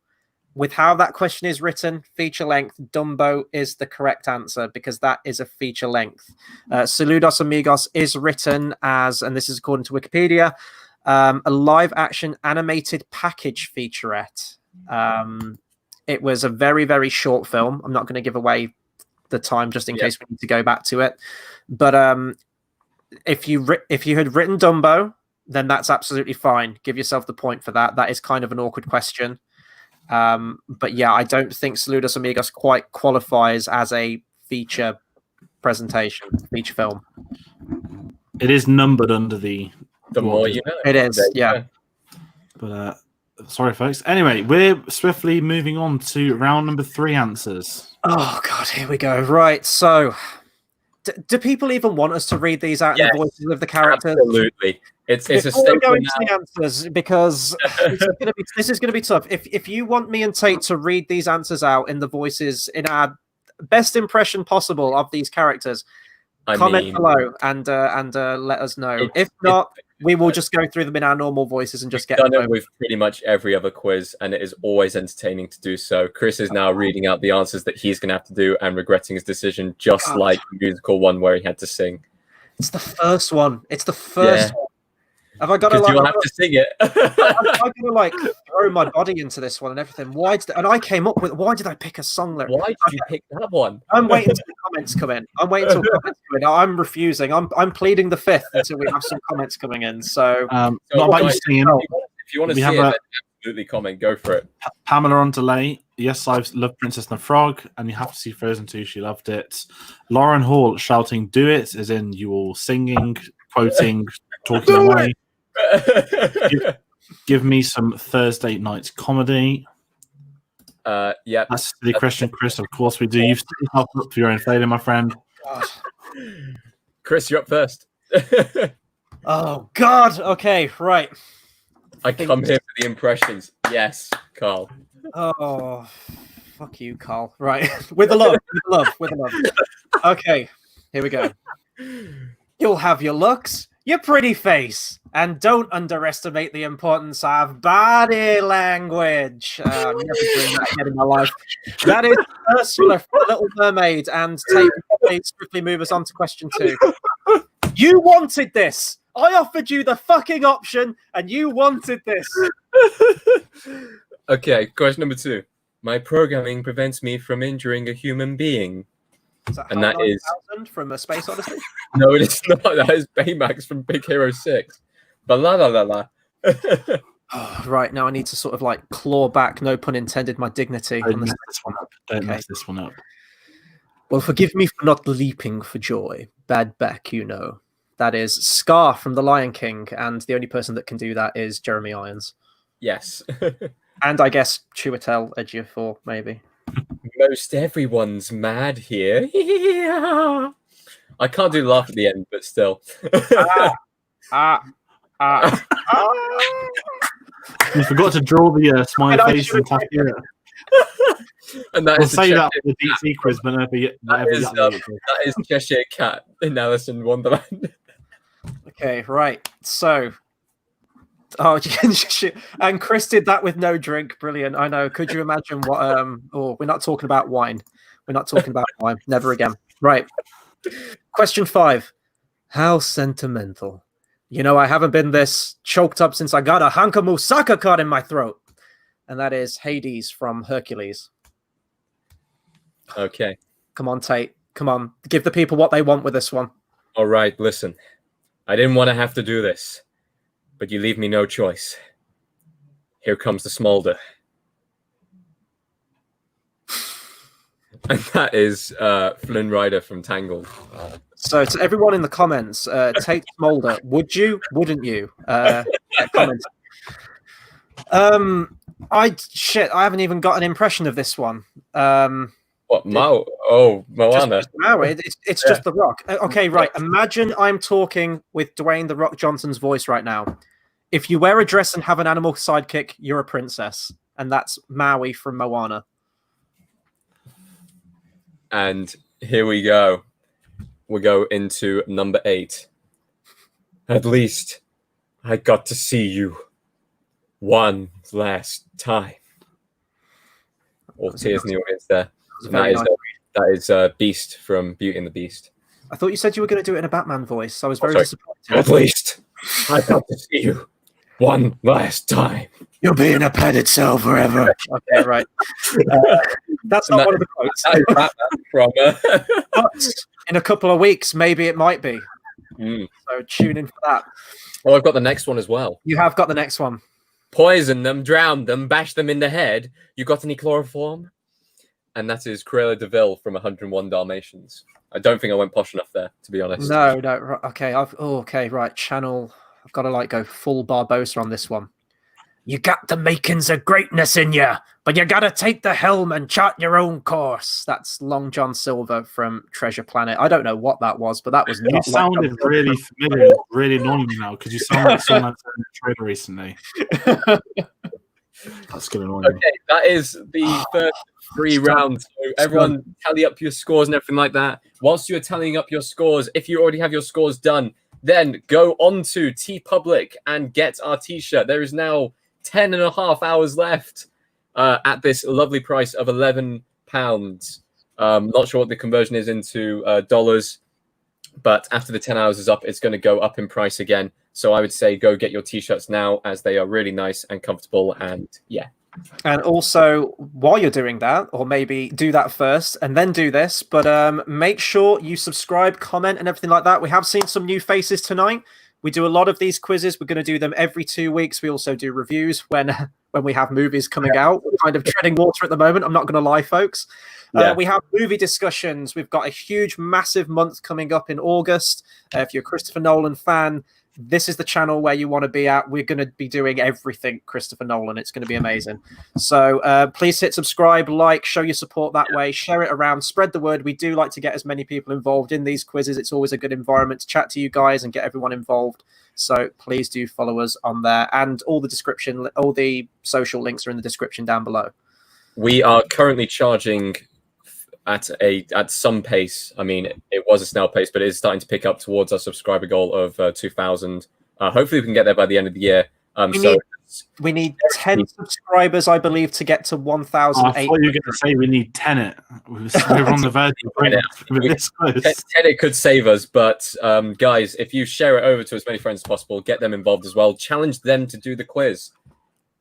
with how that question is written, feature length, Dumbo is the correct answer because that is a feature length. Saludos Amigos is written as, and this is according to Wikipedia, a live action animated package featurette. It was a very, very short film. I'm not going to give away the time just in case we need to go back to it. But if you had written Dumbo, then that's absolutely fine. Give yourself the point for that. That is kind of an awkward question. But yeah, I don't think Saludos Amigos quite qualifies as a feature presentation, feature film. It is numbered under the more you know. It is, yeah. But sorry, folks. Anyway, we're swiftly moving on to round number 3 answers. Oh God, here we go. Right, so do people even want us to read these out in the voices of the characters? Absolutely. It's a statement. Go into now. the answers because this is going to be tough. If you want me and Tayte to read these answers out in the voices in our best impression possible of these characters, comment below and let us know. If not, we will just go through them in our normal voices and just get done it with pretty much every other quiz, and it is always entertaining to do so. Chris is now reading out the answers that he's going to have to do and regretting his decision, just like the musical one where he had to sing. It's the first one. It's the first one. Have I got to you'll have to sing it? I'm going to like throw my body into this one and everything. And I came up with, why did I pick a song lyric? Why did you pick that one? I'm waiting until the comments come in. I'm refusing. I'm pleading the fifth until we have some comments coming in. So, not about you singing. If you want to see it, absolutely comment. Go for it. Pamela on delay. Yes, I've loved Princess and the Frog, and you have to see Frozen 2. She loved it. Lauren Hall shouting, "Do it!" as in you all singing, quoting, talking away. Give me some Thursday night comedy. Yeah, that's the question, Chris. Of course we do. You've set yourself up for your own failure, my friend. God. Chris, you're up first. Oh God. Okay, right. I come here for the impressions. Yes, Carl. Oh, fuck you, Carl. Right, with the love, with the love. Okay, here we go. You'll have your looks, your pretty face, and don't underestimate the importance of body language. I'm never doing that again in my life. That is Ursula from The Little Mermaid, and Tayte swiftly move us on to question 2. You wanted this. I offered you the fucking option, and you wanted this. Okay, question number 2. My programming prevents me from injuring a human being. And that is from a Space Odyssey? No, it is not. That is Baymax from Big Hero 6. But la la la la. Oh, right, now I need to sort of like claw back, no pun intended, my dignity. Don't mess this one up. Don't mess this one up. Well, forgive me for not leaping for joy. Bad back, you know. That is Scar from The Lion King, and the only person that can do that is Jeremy Irons. Yes. And I guess Chiwetel Ejiofor, maybe. Most everyone's mad here. I can't do the laugh at the end, but still. You forgot to draw the smiley face and tap it. And that we'll is say that for the DC quiz, but that is Cheshire Cat in Alice in Wonderland. Okay, right. So, and Chris did that with no drink. Brilliant. I know. Could you imagine what? Oh, we're not talking about wine. We're not talking about wine. Never again. Right. Question 5. How sentimental. You know, I haven't been this choked up since I got a Hanka Musaka caught in my throat. And that is Hades from Hercules. Okay. Come on, Tayte. Come on. Give the people what they want with this one. All right, listen. I didn't want to have to do this, but you leave me no choice. Here comes the smolder. And that is Flynn Rider from Tangled. So to everyone in the comments, Tayte Smolder, would you, wouldn't you? Comment. I haven't even got an impression of this one. Well, What, Mao? Oh, Moana. Just Maui. It's just The Rock. Okay, right. Imagine I'm talking with Dwayne The Rock Johnson's voice right now. If you wear a dress and have an animal sidekick, you're a princess. And that's Maui from Moana. And here we go. We go into number 8. At least I got to see you one last time. All tears in the audience there. That is Beast from Beauty and the Beast. I thought you said you were going to do it in a Batman voice. I was very disappointed. At least I got to see you one last time. You'll be in a padded cell forever. Okay, right. That's not one of the quotes. That is Batman from. But in a couple of weeks, maybe it might be. So tune in for that. Well, I've got the next one as well. You have got the next one. Poison them, drown them, bash them in the head. You got any chloroform? And that is Cruella de Vil from 101 Dalmatians. I don't think I went posh enough there, to be honest. No. Okay, okay, right. Channel. I've got to go full Barbosa on this one. You got the makings of greatness in you, but you got to take the helm and chart your own course. That's Long John Silver from Treasure Planet. I don't know what that was, but that was not. You sounded really familiar, really annoying now because you sound like someone that's in a trailer recently. That's going to annoy me. Okay, that is the first 3 rounds. So everyone tally up your scores and everything like that. Whilst you're tallying up your scores, if you already have your scores done, then go on to TeePublic and get our t-shirt. There is now 10.5 hours left at this lovely price of £11. Not sure what the conversion is into dollars, but after the 10 hours is up, it's going to go up in price again. So I would say go get your t-shirts now, as they are really nice and comfortable. And yeah. And also, while you're doing that, or maybe do that first and then do this, but make sure you subscribe, comment, and everything like that. We have seen some new faces tonight. We do a lot of these quizzes. We're going to do them every 2 weeks. We also do reviews when we have movies coming out. We're kind of treading water at the moment. I'm not going to lie, folks. We have movie discussions. We've got a huge, massive month coming up in August. If you're a Christopher Nolan fan, this is the channel where you want to be at. We're going to be doing everything Christopher Nolan. It's going to be amazing. So please hit subscribe, like, show your support that way, share it around, spread the word. We do like to get as many people involved in these quizzes. It's always a good environment to chat to you guys and get everyone involved. So please do follow us on there, and all the social links are in the description down below. We are currently charging at some pace. I mean, it was a snail pace, but it is starting to pick up towards our subscriber goal of 2,000. Hopefully we can get there by the end of the year. We need 10 subscribers, I believe, to get to 1,000. I thought you were going to say we need 10. We're on the verge of this close. 10 it could save us, but guys, if you share it over to as many friends as possible, get them involved as well. Challenge them to do the quiz.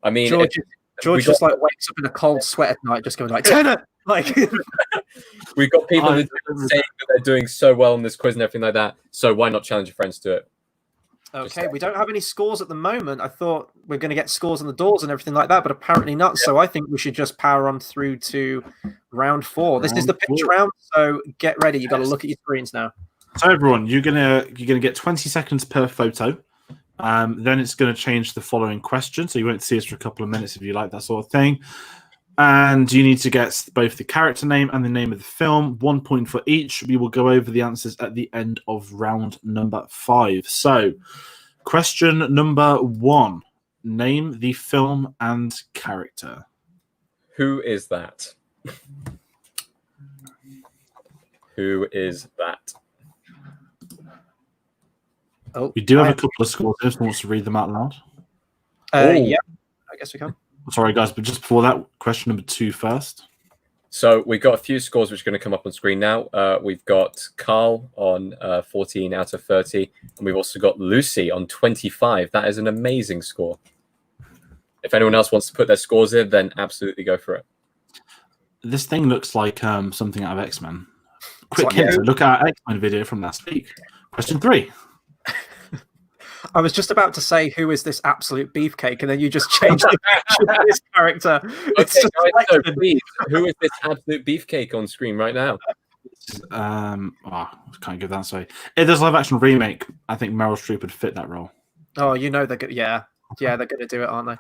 I mean, George just wakes up in a cold sweat at night, just going like, 10 it! Like, we've got people that saying that they're doing so well in this quiz and everything like that. So why not challenge your friends to it? Okay, we don't have any scores at the moment. I thought we're going to get scores on the doors and everything like that, but apparently not. Yeah. So I think we should just power on through to round 4. This is the pitch round, so get ready. You've got to look at your screens now. So everyone, you're gonna get 20 seconds per photo. Then it's going to change the following question, so you won't see us for a couple of minutes if you like that sort of thing. And you need to get both the character name and the name of the film. 1 point for each. We will go over the answers at the end of round number 5. So, question number 1. Name the film and character. Who is that? Who is that? Oh, we do have a couple of scores. If someone wants to read them out loud. Yeah, I guess we can. Sorry, guys, but just before that, question number 2 first. So we've got a few scores which are going to come up on screen now. We've got Carl on 14 out of 30, and we've also got Lucy on 25. That is an amazing score. If anyone else wants to put their scores in, then absolutely go for it. This thing looks like something out of X-Men. Quick hint, look at our X-Men video from last week. Question 3. I was just about to say, who is this absolute beefcake? And then you just changed the picture of this character. It's just guys, so please, who is this absolute beefcake on screen right now? I can't give that away. If there's a live action remake, I think Meryl Streep would fit that role. Oh, you know they're good. Yeah, they're going to do it, aren't they?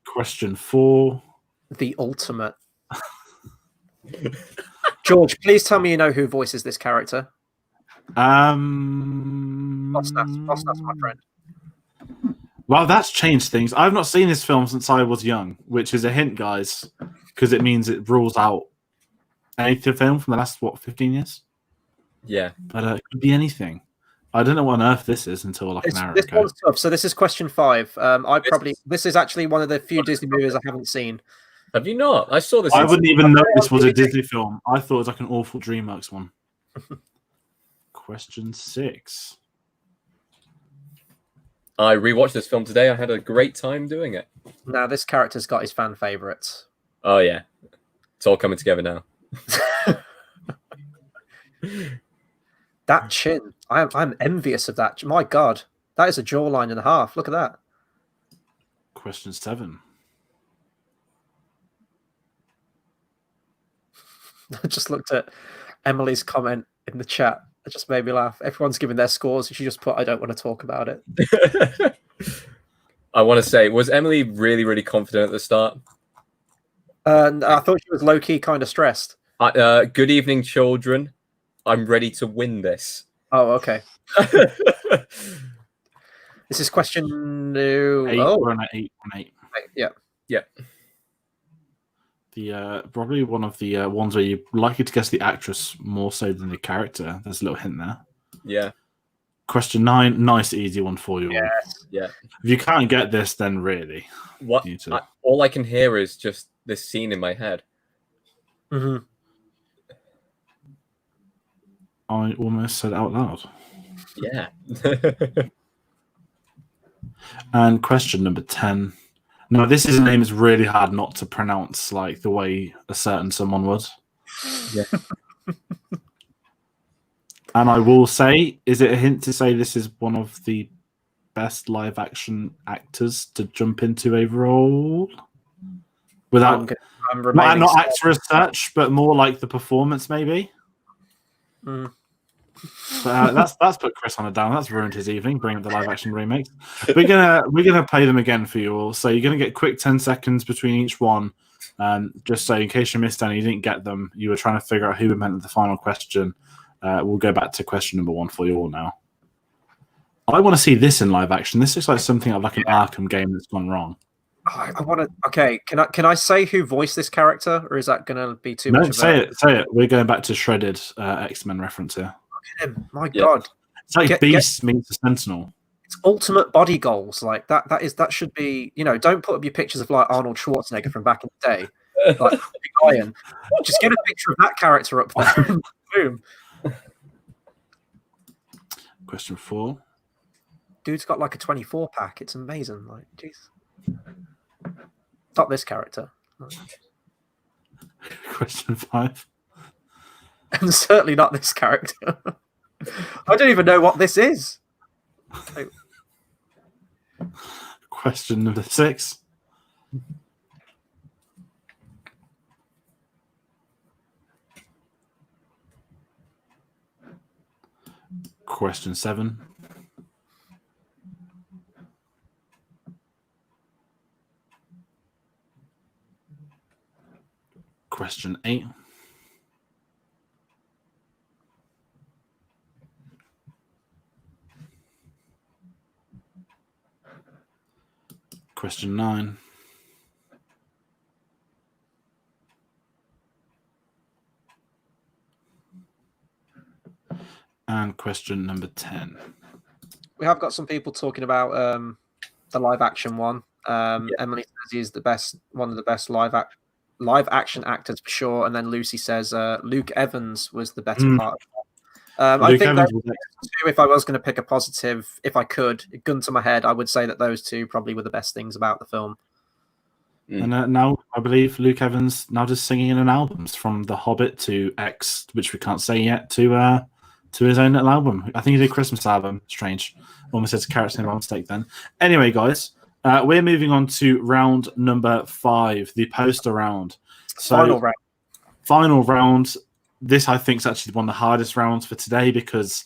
Question 4. The ultimate. George, please tell me you know who voices this character. That's my friend. Well, that's changed things. I've not seen this film since I was young, which is a hint, guys, because it means it rules out any film from the last 15 years. Yeah, but it could be anything. I don't know what on earth this is until like an hour This ago. one's tough. So this is question 5. This is actually one of the few Disney movies I haven't seen. Have you not? I saw this. I wouldn't even know this was a Disney film. I thought it was like an awful DreamWorks one. Question 6. I rewatched this film today. I had a great time doing it. Now this character's got his fan favorites. Oh yeah, it's all coming together now. That chin, I'm envious of that. My God, that is a jawline and a half. Look at that. Question 7. I just looked at Emily's comment in the chat. It just made me laugh. Everyone's giving their scores. She just put, "I don't want to talk about it." I want to say, was Emily really, really confident at the start? And I thought she was low key, kind of stressed. Good evening, children. I'm ready to win this. Oh, okay. This is question 8. Oh, We're on 8 on 8. yeah. Yeah. The probably one of the ones where you're likely to guess the actress more so than the character. There's a little hint there. Yeah. Question 9, nice easy one for you. Yes. Yeah. If you can't get this, then really, What? All I can hear is just this scene in my head. Mm-hmm. I almost said it out loud. Yeah. And question number 10. Now, this name is really hard not to pronounce like the way a certain someone would. Yeah. And I will say, is it a hint to say this is one of the best live action actors to jump into a role? Without not actor as such, but more like the performance, maybe. Mm. But that's put Chris on a down. That's ruined his evening. Bring up the live action remakes. We're gonna play them again for you all. So you're gonna get quick 10 seconds between each one. Just so in case you missed any, you didn't get them, you were trying to figure out who we meant at the final question. We'll go back to question number 1 for you all now. I want to see this in live action. This looks like something like an Arkham game that's gone wrong. I want to. Okay, can I say who voiced this character, or is that going to be too much? No, say it. We're going back to shredded X-Men reference here. Look at him! My God, it's like Beast meets the Sentinel. It's ultimate body goals. Like that. That should be. Don't put up your pictures of like Arnold Schwarzenegger from back in the day, like Iron. Just get a picture of that character up there. Boom. Question 4. Dude's got like a 24 pack. It's amazing. Like, jeez. Not this character. Question 5. And certainly not this character. I don't even know what this is. Question number 6. Question 7. Question 8. Question 9. And question number 10. We have got some people talking about the live action one. Emily says he's one of the best live action actors for sure. And then Lucy says Luke Evans was the better part. I think that if I was going to pick a positive, if I could, gun to my head, I would say that those two probably were the best things about the film. And now I believe Luke Evans now just singing in an album from The Hobbit to X, which we can't say yet, to his own little album. I think he did a Christmas album. Strange. Almost said character name by mistake then. Anyway, guys, we're moving on to round number 5, the poster round. So, final round. This, I think, is actually one of the hardest rounds for today because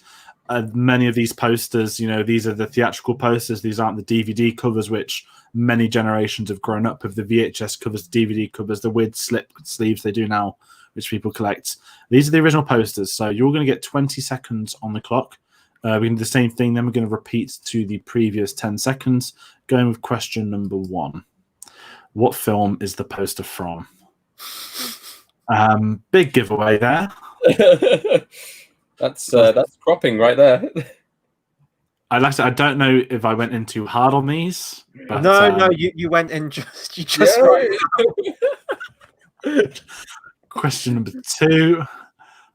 many of these posters, these are the theatrical posters. These aren't the DVD covers, which many generations have grown up with. The VHS covers, DVD covers, the weird slip sleeves they do now which people collect. These are the original posters, so you're going to get 20 seconds on the clock. We're going to do the same thing, then we're going to repeat to the previous 10 seconds, going with question number 1. What film is the poster from? Big giveaway there. That's cropping right there. I don't know if I went in too hard on these. But, no, you went in just right. Question number 2.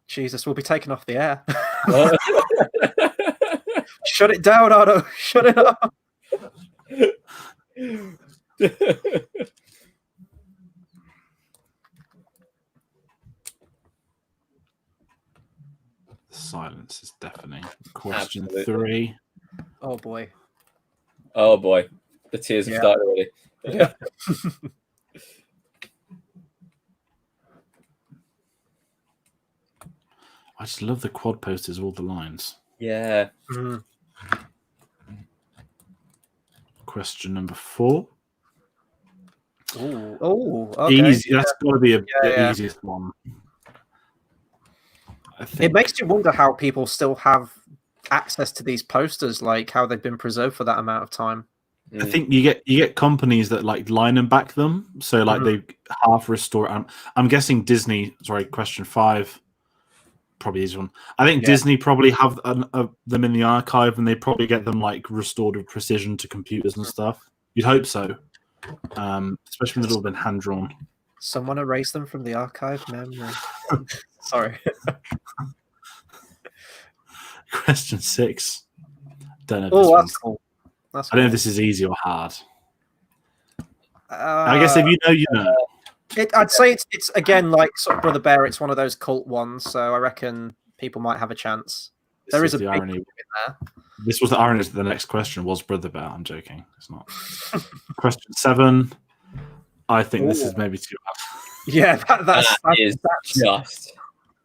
Jesus, we'll be taken off the air. Shut it down, Otto. Shut it up. Silence is deafening. Question Absolutely. 3. Oh boy. Oh boy. The tears have started already. Yeah. I just love the quad posters, all the lines. Yeah. Mm. Question number 4. Oh, okay. Easy. That's got to be the easiest one. I think It makes you wonder how people still have access to these posters, like how they've been preserved for that amount of time. I think you get companies that like line and back them, so like they half restore. I'm guessing Disney. Sorry, question 5. Probably easy one. I think Disney probably have them in the archive, and they probably get them like restored with precision to computers and stuff. You'd hope so, especially when they've all been hand drawn. Someone erase them from the archive memory. Sorry. Question 6. Don't know. Oh, that's cool. I don't know if this is easy or hard. I guess if you know. I'd say it's again like sort of Brother Bear. It's one of those cult ones, so I reckon people might have a chance. There is a the big irony. in there. This was the irony. The next question was Brother Bear. I'm joking. It's not. Question 7. I think this is maybe too hard. Yeah,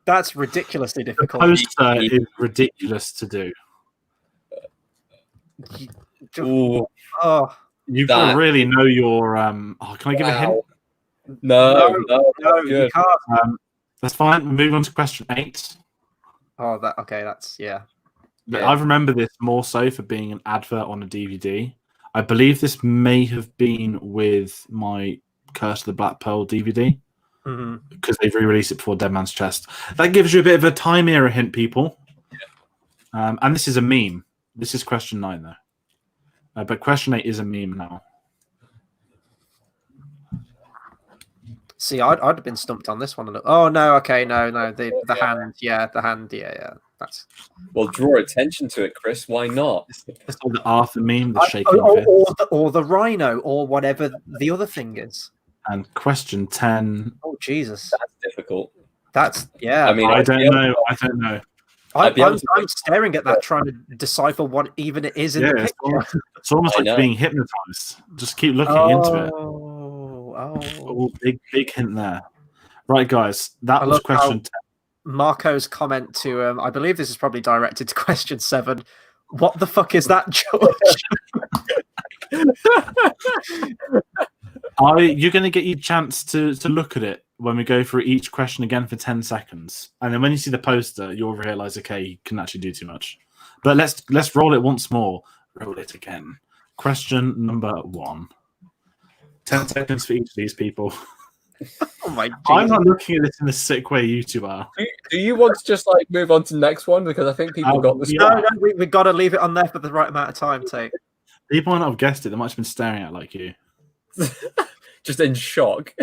that's ridiculously The difficult. poster is ridiculous to do. Ooh, Oh, You've got to really know your. Can I give a hint? No, you can't. That's fine. We'll move on to question 8. Oh, that's yeah. I remember this more so for being an advert on a DVD. I believe this may have been with my Curse of the Black Pearl DVD because they've re-released it before Dead Man's Chest. That gives you a bit of a time era hint, people. Yeah. And this is a meme. This is question 9, though. But question 8 is a meme now. See, I'd have been stumped on this one. Oh no, okay, no, the hand, the hand, that's. Well, draw attention to it, Chris. Why not? It's all the Arthur meme, the shaking fist. Or the rhino, or whatever the other thing is. And question 10. Oh Jesus, that's difficult. That's I mean, I don't know. I'm staring at that, trying to decipher what even it is in the picture. It's almost like being hypnotized. Just keep looking into it. Oh, big hint there. Right, guys, that was question 10. Marco's comment to I believe this is probably directed to question 7. What the fuck is that, George? You're going to get your chance to look at it when we go through each question again for 10 seconds. And then when you see the poster, you'll realize, okay, you can actually do too much. But let's roll it once more. Roll it again. Question number 1. 10 seconds for each of these people. Oh my God. I'm not looking at this in the sick way you two are. Do you want to just like move on to the next one? Because I think people got this. No, we've got to leave it on there for the right amount of time, Tate. People might not have guessed it. They might have been staring at it like you. Just in shock.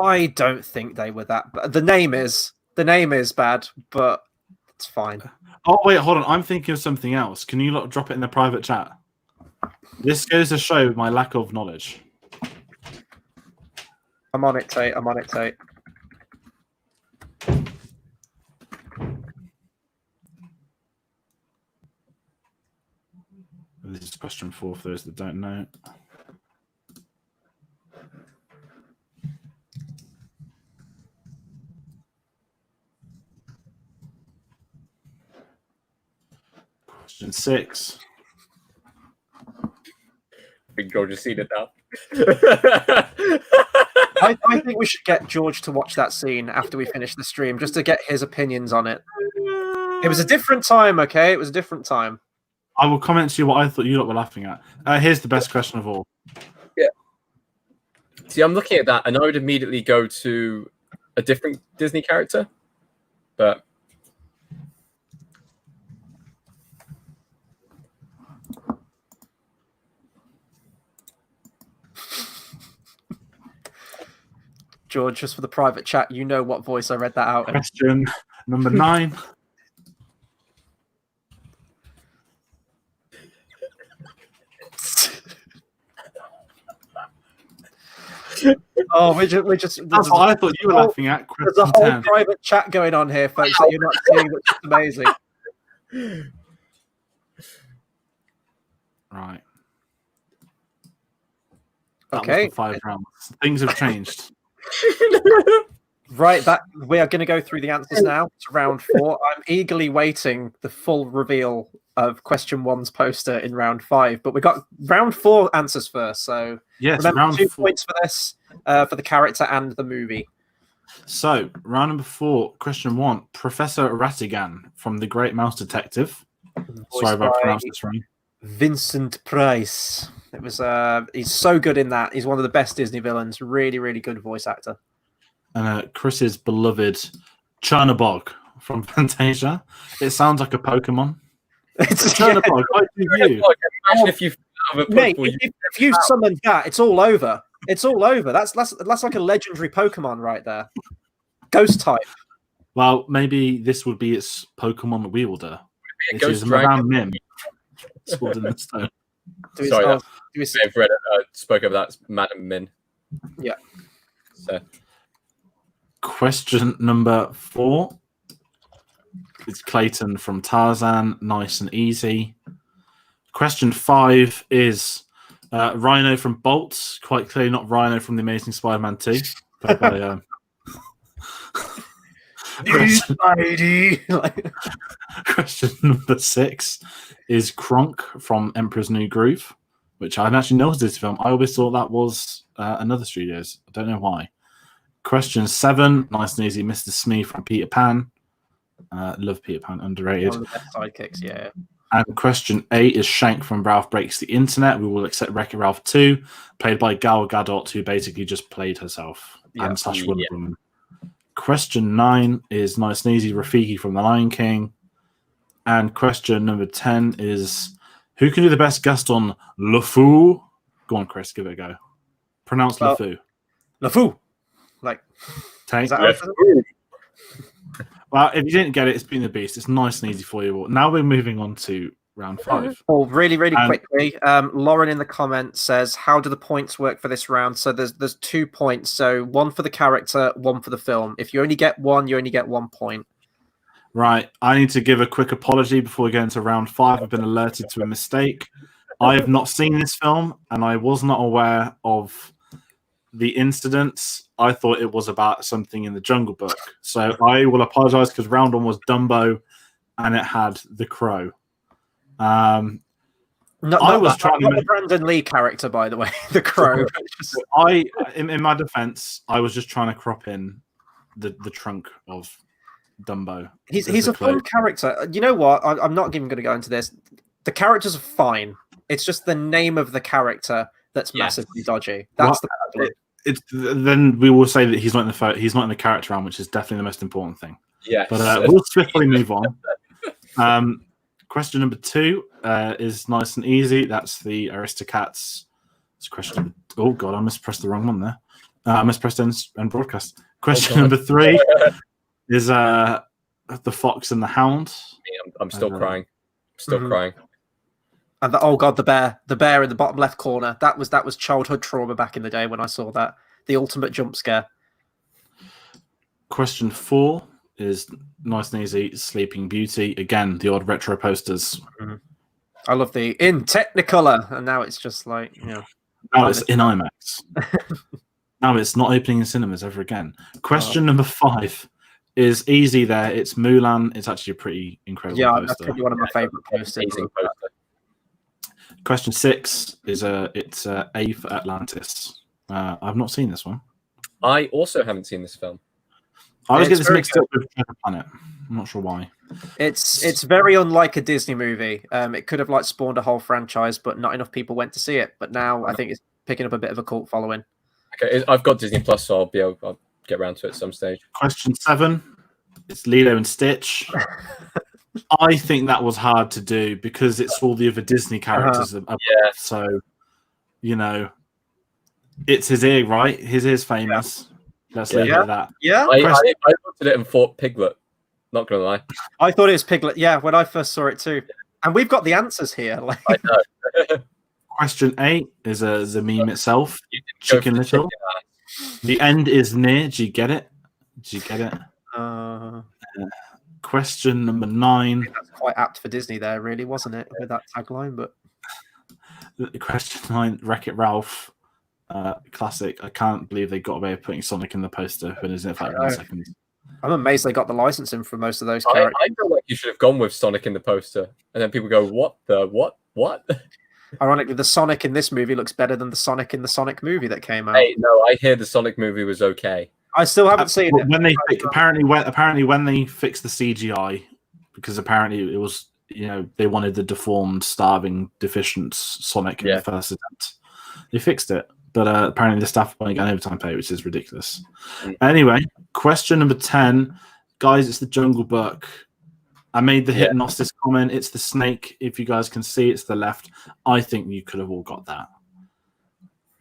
I don't think they were that bad. The name is bad, but it's fine. Oh, wait, hold on. I'm thinking of something else. Can you drop it in the private chat? This goes to show my lack of knowledge. I'm on it, Tate. This is question 4 for those that don't know. Question 6. Big George has seen it now. I think we should get George to watch that scene after we finish the stream, just to get his opinions on it. It was a different time, okay? It was a different time. I will comment to you what I thought you lot were laughing at. Here's the best question of all. Yeah. See, I'm looking at that, and I would immediately go to a different Disney character, but George, just for the private chat, you know what voice I read that out in. Question number 9. Oh, we're just. That's what I thought you were laughing at. There's a Question whole 10. private chat going on here, folks, that you're not seeing, which is amazing. Right. Okay. That was the 5 rounds. Things have changed. Right, we are going to go through the answers now to round 4. I'm eagerly waiting the full reveal of question 1's poster in round 5, but we got round 4 answers first. So Yes, remember, round 2 4. points for this, for the character and the movie. So, round number 4, question 1. Professor Ratigan from The Great Mouse Detective. Sorry if I pronounced this wrong. Vincent Price. It was. He's so good in that. He's one of the best Disney villains. Really, really good voice actor. And Chris's beloved Chernabog from Fantasia. It sounds like a Pokemon. It's Chernabog, I do you. Imagine if you Mate, if you summoned that, it's all over. It's all over. That's like a legendary Pokemon right there. Ghost type. Well, maybe this would be its Pokemon wielder. It Ghost is Dragon. Madame Mim. Scored in the stone. Sorry, I've read it. Spoke of that. It's Madam Min. Yeah. So. Question number 4. It's Clayton from Tarzan. Nice and easy. Question 5 is Rhino from Bolt. Quite clearly not Rhino from The Amazing Spider-Man 2. Played by, Question number 6 is Kronk from Emperor's New Groove, which I hadn't actually noticed this film. I always thought that was another studio's. I don't know why. Question 7, nice and easy, Mr. Smee from Peter Pan. Love Peter Pan, underrated. One of the best sidekicks, yeah. And question 8 is Shank from Ralph Breaks the Internet. We will accept Wreck-It Ralph 2, played by Gal Gadot, who basically just played herself. And Sash Wonder Woman. Question 9 is nice and easy, Rafiki from The Lion King. And question number 10 is who can do the best Gaston LeFou? Go on, Chris, give it a go. Pronounce LeFou. LeFou. Like, Take. is that Well, if you didn't get it, it's been the beast. It's nice and easy for you all. Now we're moving on to round 5. Oh, really, really quickly. Lauren in the comments says, "How do the points work for this round?" So there's 2 points. So 1 for the character, 1 for the film. If you only get 1, you only get 1 point. Right. I need to give a quick apology before we go into round 5. I've been alerted to a mistake. I have not seen this film, and I was not aware of the incidents. I thought it was about something in the Jungle Book. So I will apologize because round 1 was Dumbo and it had the Crow. I was trying to make the Brandon Lee character, by the way, the Crow. In my defense, I was just trying to crop in the trunk of Dumbo. He's a fun character. You know what? I'm not even going to go into this. The characters are fine. It's just the name of the character that's massively dodgy. That's the problem. Then we will say that he's not in the character round, which is definitely the most important thing. Yeah, but we'll swiftly move on. Question number 2 is nice and easy. That's the Aristocats. It's question. Oh god, I mispressed the wrong one there. I mispressed and broadcast. Question number 3 is the Fox and the Hound. I'm still crying. Still crying. And the bear in the bottom left corner. That was childhood trauma back in the day when I saw that. The ultimate jump scare. Question 4 is nice and easy. Sleeping Beauty. Again, the odd retro posters. Mm-hmm. I love the in Technicolor, and now it's just like, you know. Now it's in IMAX. Now it's not opening in cinemas ever again. Question number 5 is easy there. It's Mulan. It's actually a pretty incredible poster. That's probably one of my favorite posters. Question 6 is it's A for Atlantis. I've not seen this one. I also haven't seen this film. I always get It's this very mixed up with Treasure Planet. I'm not sure why. It's very unlike a Disney movie. It could have like spawned a whole franchise, but not enough people went to see it. But now I think it's picking up a bit of a cult following. Okay, I've got Disney Plus, so I'll get around to it at some stage. Question 7. It's Lilo and Stitch. I think that was hard to do because it's all the other Disney characters. Yeah. So, you know, it's his ear, right? His ear's famous. Let's leave it at that. Yeah, I looked at it and thought Piglet. Not gonna lie. I thought it was Piglet. Yeah, when I first saw it too. And we've got the answers here. Like, I know. Question 8 is a meme itself. Chicken Little. The end is near. Do you get it? Do you get it? Question number 9. That's quite apt for Disney there, really, wasn't it? With that tagline, but Question 9, Wreck-It Ralph. Classic. I can't believe they got away with putting Sonic in the poster when it's in like 1 second. I'm amazed they got the licensing for most of those I characters. feel like you should have gone with Sonic in the poster, and then people go, "What the what?" Ironically, the Sonic in this movie looks better than the Sonic in the Sonic movie that came out. Hey, no, I hear the Sonic movie was okay. I still haven't seen it. When they apparently when they fixed the CGI, because apparently it was, you know, they wanted the deformed, starving, deficient Sonic in the first attempt. They fixed it, but apparently the staff weren't getting overtime pay, which is ridiculous. Anyway, question number 10, guys. It's the Jungle Book. I made the hypnosis comment. It's the snake. If you guys can see, it's the left. I think you could have all got that.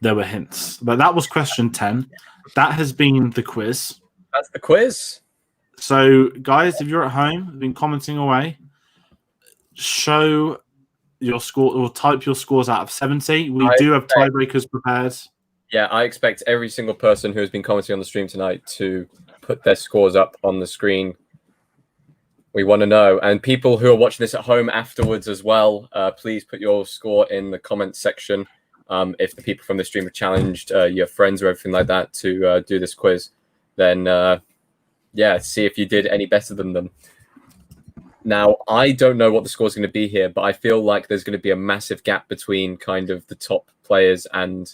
There were hints, but that was question 10. That has been the quiz. That's the quiz. So, guys, if you're at home, been commenting away, show your score or type your scores out of 70. We do have tiebreakers prepared. Yeah, I expect every single person who has been commenting on the stream tonight to put their scores up on the screen. We want to know. And people who are watching this at home afterwards as well, please put your score in the comments section. If the people from the stream have challenged your friends or everything like that to do this quiz, then see if you did any better than them. Now, I don't know what the score is going to be here, but I feel like there's going to be a massive gap between kind of the top players and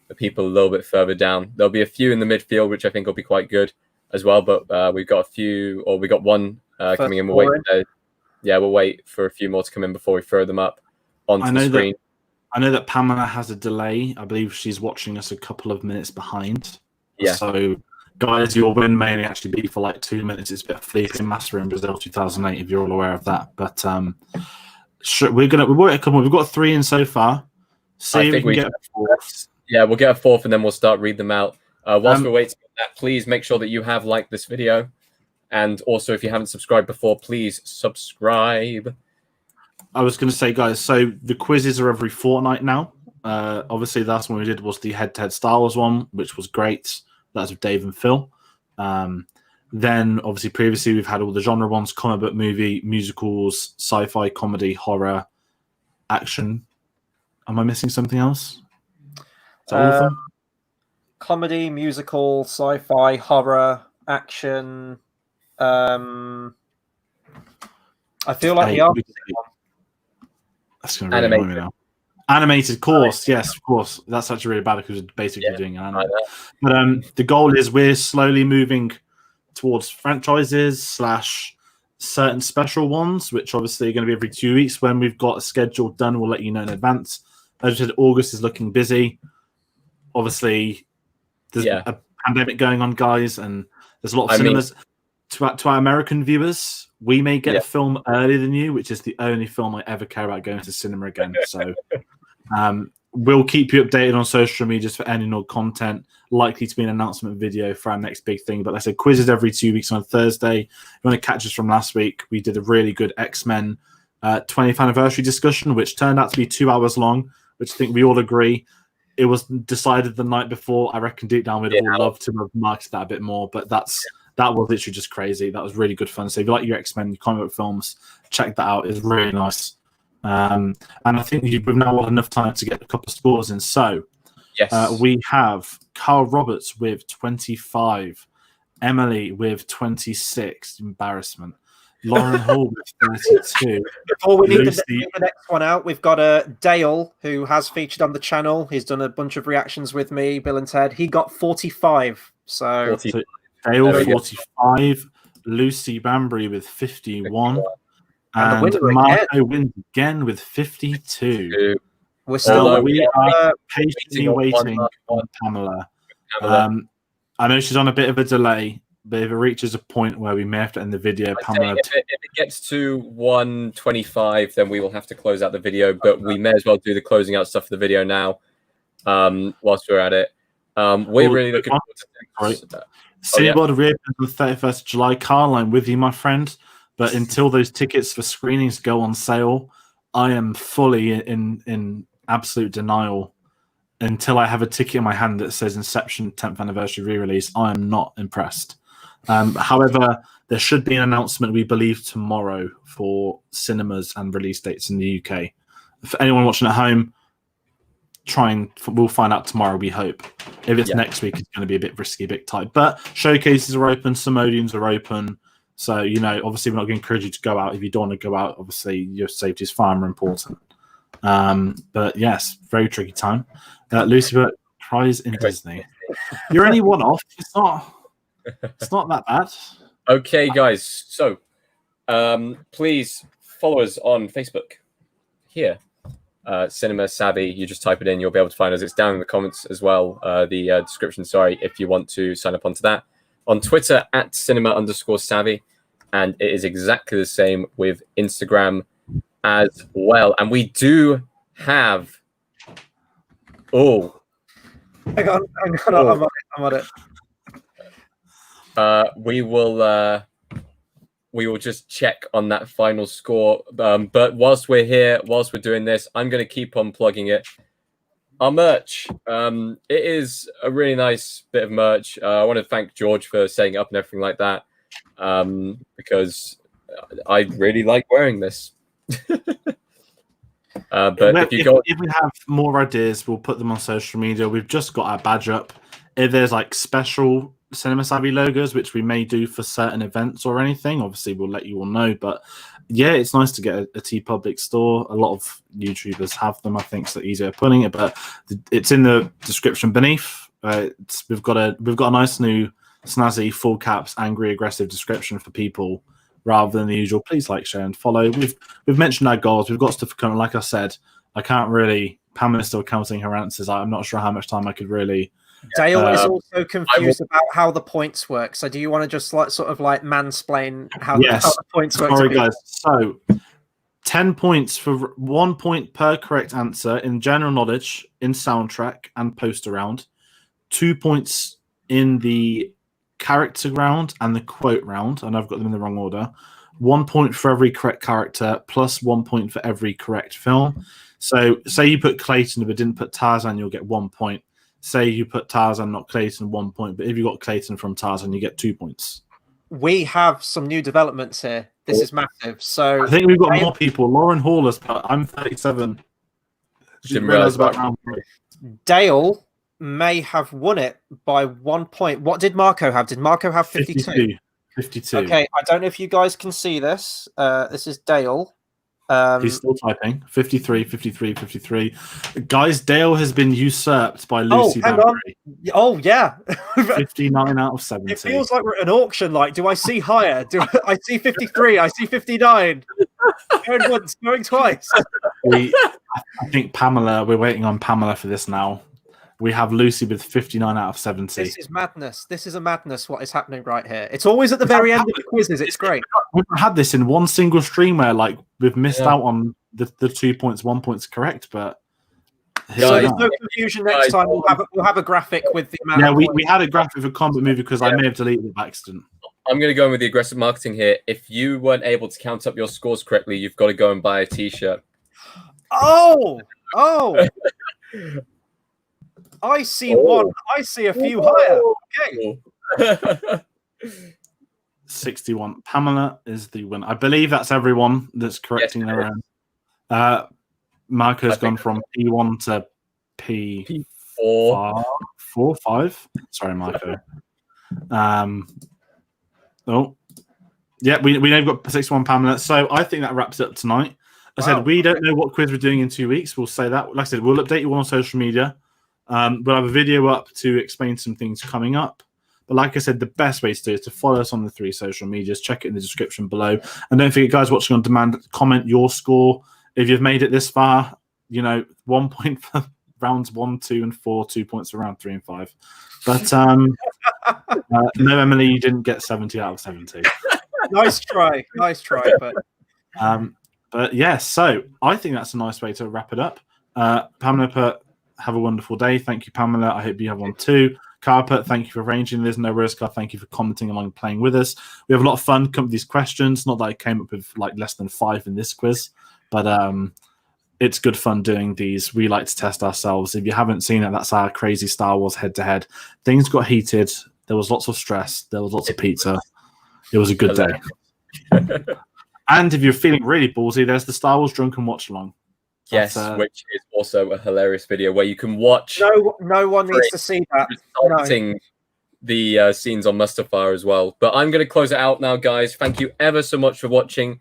the people a little bit further down. There'll be a few in the midfield, which I think will be quite good as well. But we've got a few, or we got one coming in. We'll wait for a few more to come in before we throw them up onto the screen. I know that Pamela has a delay. I believe she's watching us a couple of minutes behind. Yeah. So, guys, your win may actually be for like 2 minutes. It's a bit of Felipe Massa in Brazil 2008, if you're all aware of that. But we've got 3 in so far. See if we can get a 4th. Yeah, we'll get a 4th and then we'll start read them out. Whilst we're waiting for that, please make sure that you have liked this video. And also, if you haven't subscribed before, please subscribe. I was going to say, guys, so the quizzes are every fortnight now. Obviously, the last one we did was the head-to-head Star Wars one, which was great. That's with Dave and Phil. Then, obviously, previously, we've had all the genre ones, comic book movie, musicals, sci-fi, comedy, horror, action. Am I missing something else? Is that all of them? Comedy, musical, sci-fi, horror, action. I feel like the other one. That's going to really annoy me now. Animated course, yes, of course. That's actually really bad because we're basically doing an anime. But the goal is we're slowly moving towards franchises / certain special ones, which obviously are going to be every 2 weeks. When we've got a schedule done, we'll let you know in advance. As I said, August is looking busy. Obviously, there's a pandemic going on, guys, and there's a lot of cinemas. To our American viewers, we may get a film earlier than you, which is the only film I ever care about going to cinema again. So we'll keep you updated on social media for any new content, likely to be an announcement video for our next big thing. But like I said, quizzes every 2 weeks on Thursday. If you want to catch us from last week, we did a really good X-Men 20th anniversary discussion, which turned out to be 2 hours long, which I think we all agree. It was decided the night before. I reckon deep down we'd all love to have marked that a bit more, but that was literally just crazy. That was really good fun. So if you like your X-Men, your comic book films, check that out. It's really nice. And I think we've now got enough time to get a couple of scores in. So we have Carl Roberts with 25, Emily with 26, embarrassment. Lauren Hall with 32. Before we need the next one out, we've got Dale, who has featured on the channel. He's done a bunch of reactions with me, Bill and Ted. He got 45. So 40. So Dale There we go. 45, Lucy Bambury with 51, And the and winner Marco wins again with 52. we're still Although We are patiently waiting on waiting on Pamela. Pamela. I know she's on a bit of a delay, but if it reaches a point where we may have to end the video, I'd say Pamela. if it gets to 1:25, then we will have to close out the video. But we may as well do the closing out stuff for the video now. Whilst we're at it, we're really looking forward to SeaWorld reopens on the 31st of July. Carl, I'm with you, my friend. But until those tickets for screenings go on sale, I am fully in absolute denial. Until I have a ticket in my hand that says Inception 10th anniversary re-release, I am not impressed. However, there should be an announcement, we believe, tomorrow for cinemas and release dates in the UK. For anyone watching at home, we'll find out tomorrow, we hope. If it's next week, it's going to be a bit risky, a bit tight. But showcases are open, some audience are open. So, obviously we're not going to encourage you to go out. If you don't want to go out, obviously your safety is far more important. But yes, very tricky time. Lucifer cries in Disney. You're only one off. It's not that bad. Okay, guys. So, please follow us on Facebook. Here, Cinema Savvy. You just type it in. You'll be able to find us. It's down in the comments as well. The description. Sorry, if you want to sign up onto that. On Twitter at cinema_savvy, and it is exactly the same with Instagram as well. And we do have. Oh, hang on, I'm on it. We will just check on that final score. But whilst we're here, whilst we're doing this, I'm going to keep on plugging it. Our merch. It is a really nice bit of merch. I want to thank George for setting it up and everything like that, because I really like wearing this. But if we have more ideas, we'll put them on social media. We've just got our badge up. If there's like special Cinema Savvy logos, which we may do for certain events or anything, obviously we'll let you all know. But yeah, it's nice to get a TeePublic store. A lot of YouTubers have them. I think it's the easier putting it, but it's in the description beneath. We've got a nice new snazzy full caps angry aggressive description for people rather than the usual please like, share and follow. We've mentioned our goals. We've got stuff coming. Like I said, I can't really. Pamela's still counting her answers. I'm not sure how much time I could really. Dale is also confused about how the points work. So do you want to just mansplain how the points work? Sorry, guys. So 10 points for 1 point per correct answer in general knowledge, in soundtrack and poster round. 2 points in the character round and the quote round. And I've got them in the wrong order. 1 point for every correct character plus 1 point for every correct film. So say you put Clayton but didn't put Tarzan, you'll get 1 point. Say you put Tarzan, not Clayton, 1 point. But if you got Clayton from Tarzan, you get 2 points. We have some new developments here. This is massive. So I think we've got more people. Lauren Hall has put, I'm 37. Didn't realize about that. round 3. Dale may have won it by 1 point. What did Marco have? Did Marco have 52? 52. Okay, I don't know if you guys can see this. This is Dale. He's still typing. 53, 53, 53. Guys, Dale has been usurped by Lucy Bambury. Oh, yeah. 59 out of 70. It feels like we're at an auction. Like, do I see higher? I see 53? I see 59. Going once, going twice. I think Pamela, we're waiting on Pamela for this now. We have Lucy with 59 out of 70. This is madness. This is a madness, what is happening right here. It's always at the very end of the quizzes. It's great. We've had this in one single stream where we've missed out on the 2 points, 1 point's correct, but so there's no confusion next time. We'll have a graphic with the amount. Yeah, we had a graphic for Combat Movie because I may have deleted it by accident. I'm going to go in with the aggressive marketing here. If you weren't able to count up your scores correctly, you've got to go and buy a t-shirt. Oh! I see one. I see a few higher. Okay. 61. Pamela is the winner. I believe that's everyone that's correcting their own. Marco's gone from P1 to P4. 5. Sorry, Marco. Yeah, we know we've got 61 Pamela. So I think that wraps it up tonight. I said we don't know what quiz we're doing in 2 weeks. We'll say that. Like I said, we'll update you on social media. We'll have a video up to explain some things coming up. But like I said, the best way to do it is to follow us on the 3 social medias. Check it in the description below. And don't forget, guys, watching on demand, comment your score. If you've made it this far, 1 point for rounds 1, 2, and 4, 2 points for round 3 and 5. But no, Emily, you didn't get 70 out of 70. Nice try, but yeah, so I think that's a nice way to wrap it up. Pamela put, have a wonderful day. Thank you, Pamela. I hope you have one too. Carpet, thank you for arranging this. No risk. Thank you for commenting along, playing with us. We have a lot of fun coming with these questions. Not that I came up with like less than 5 in this quiz, but it's good fun doing these. We like to test ourselves. If you haven't seen it, that's our crazy Star Wars head-to-head. Things got heated. There was lots of stress. There was lots of pizza. It was a good day. And if you're feeling really ballsy, there's the Star Wars Drunken Watch Along. Yes, which is also a hilarious video where you can watch. No one needs to see that. Resulting the scenes on Mustafar as well. But I'm going to close it out now, guys. Thank you ever so much for watching.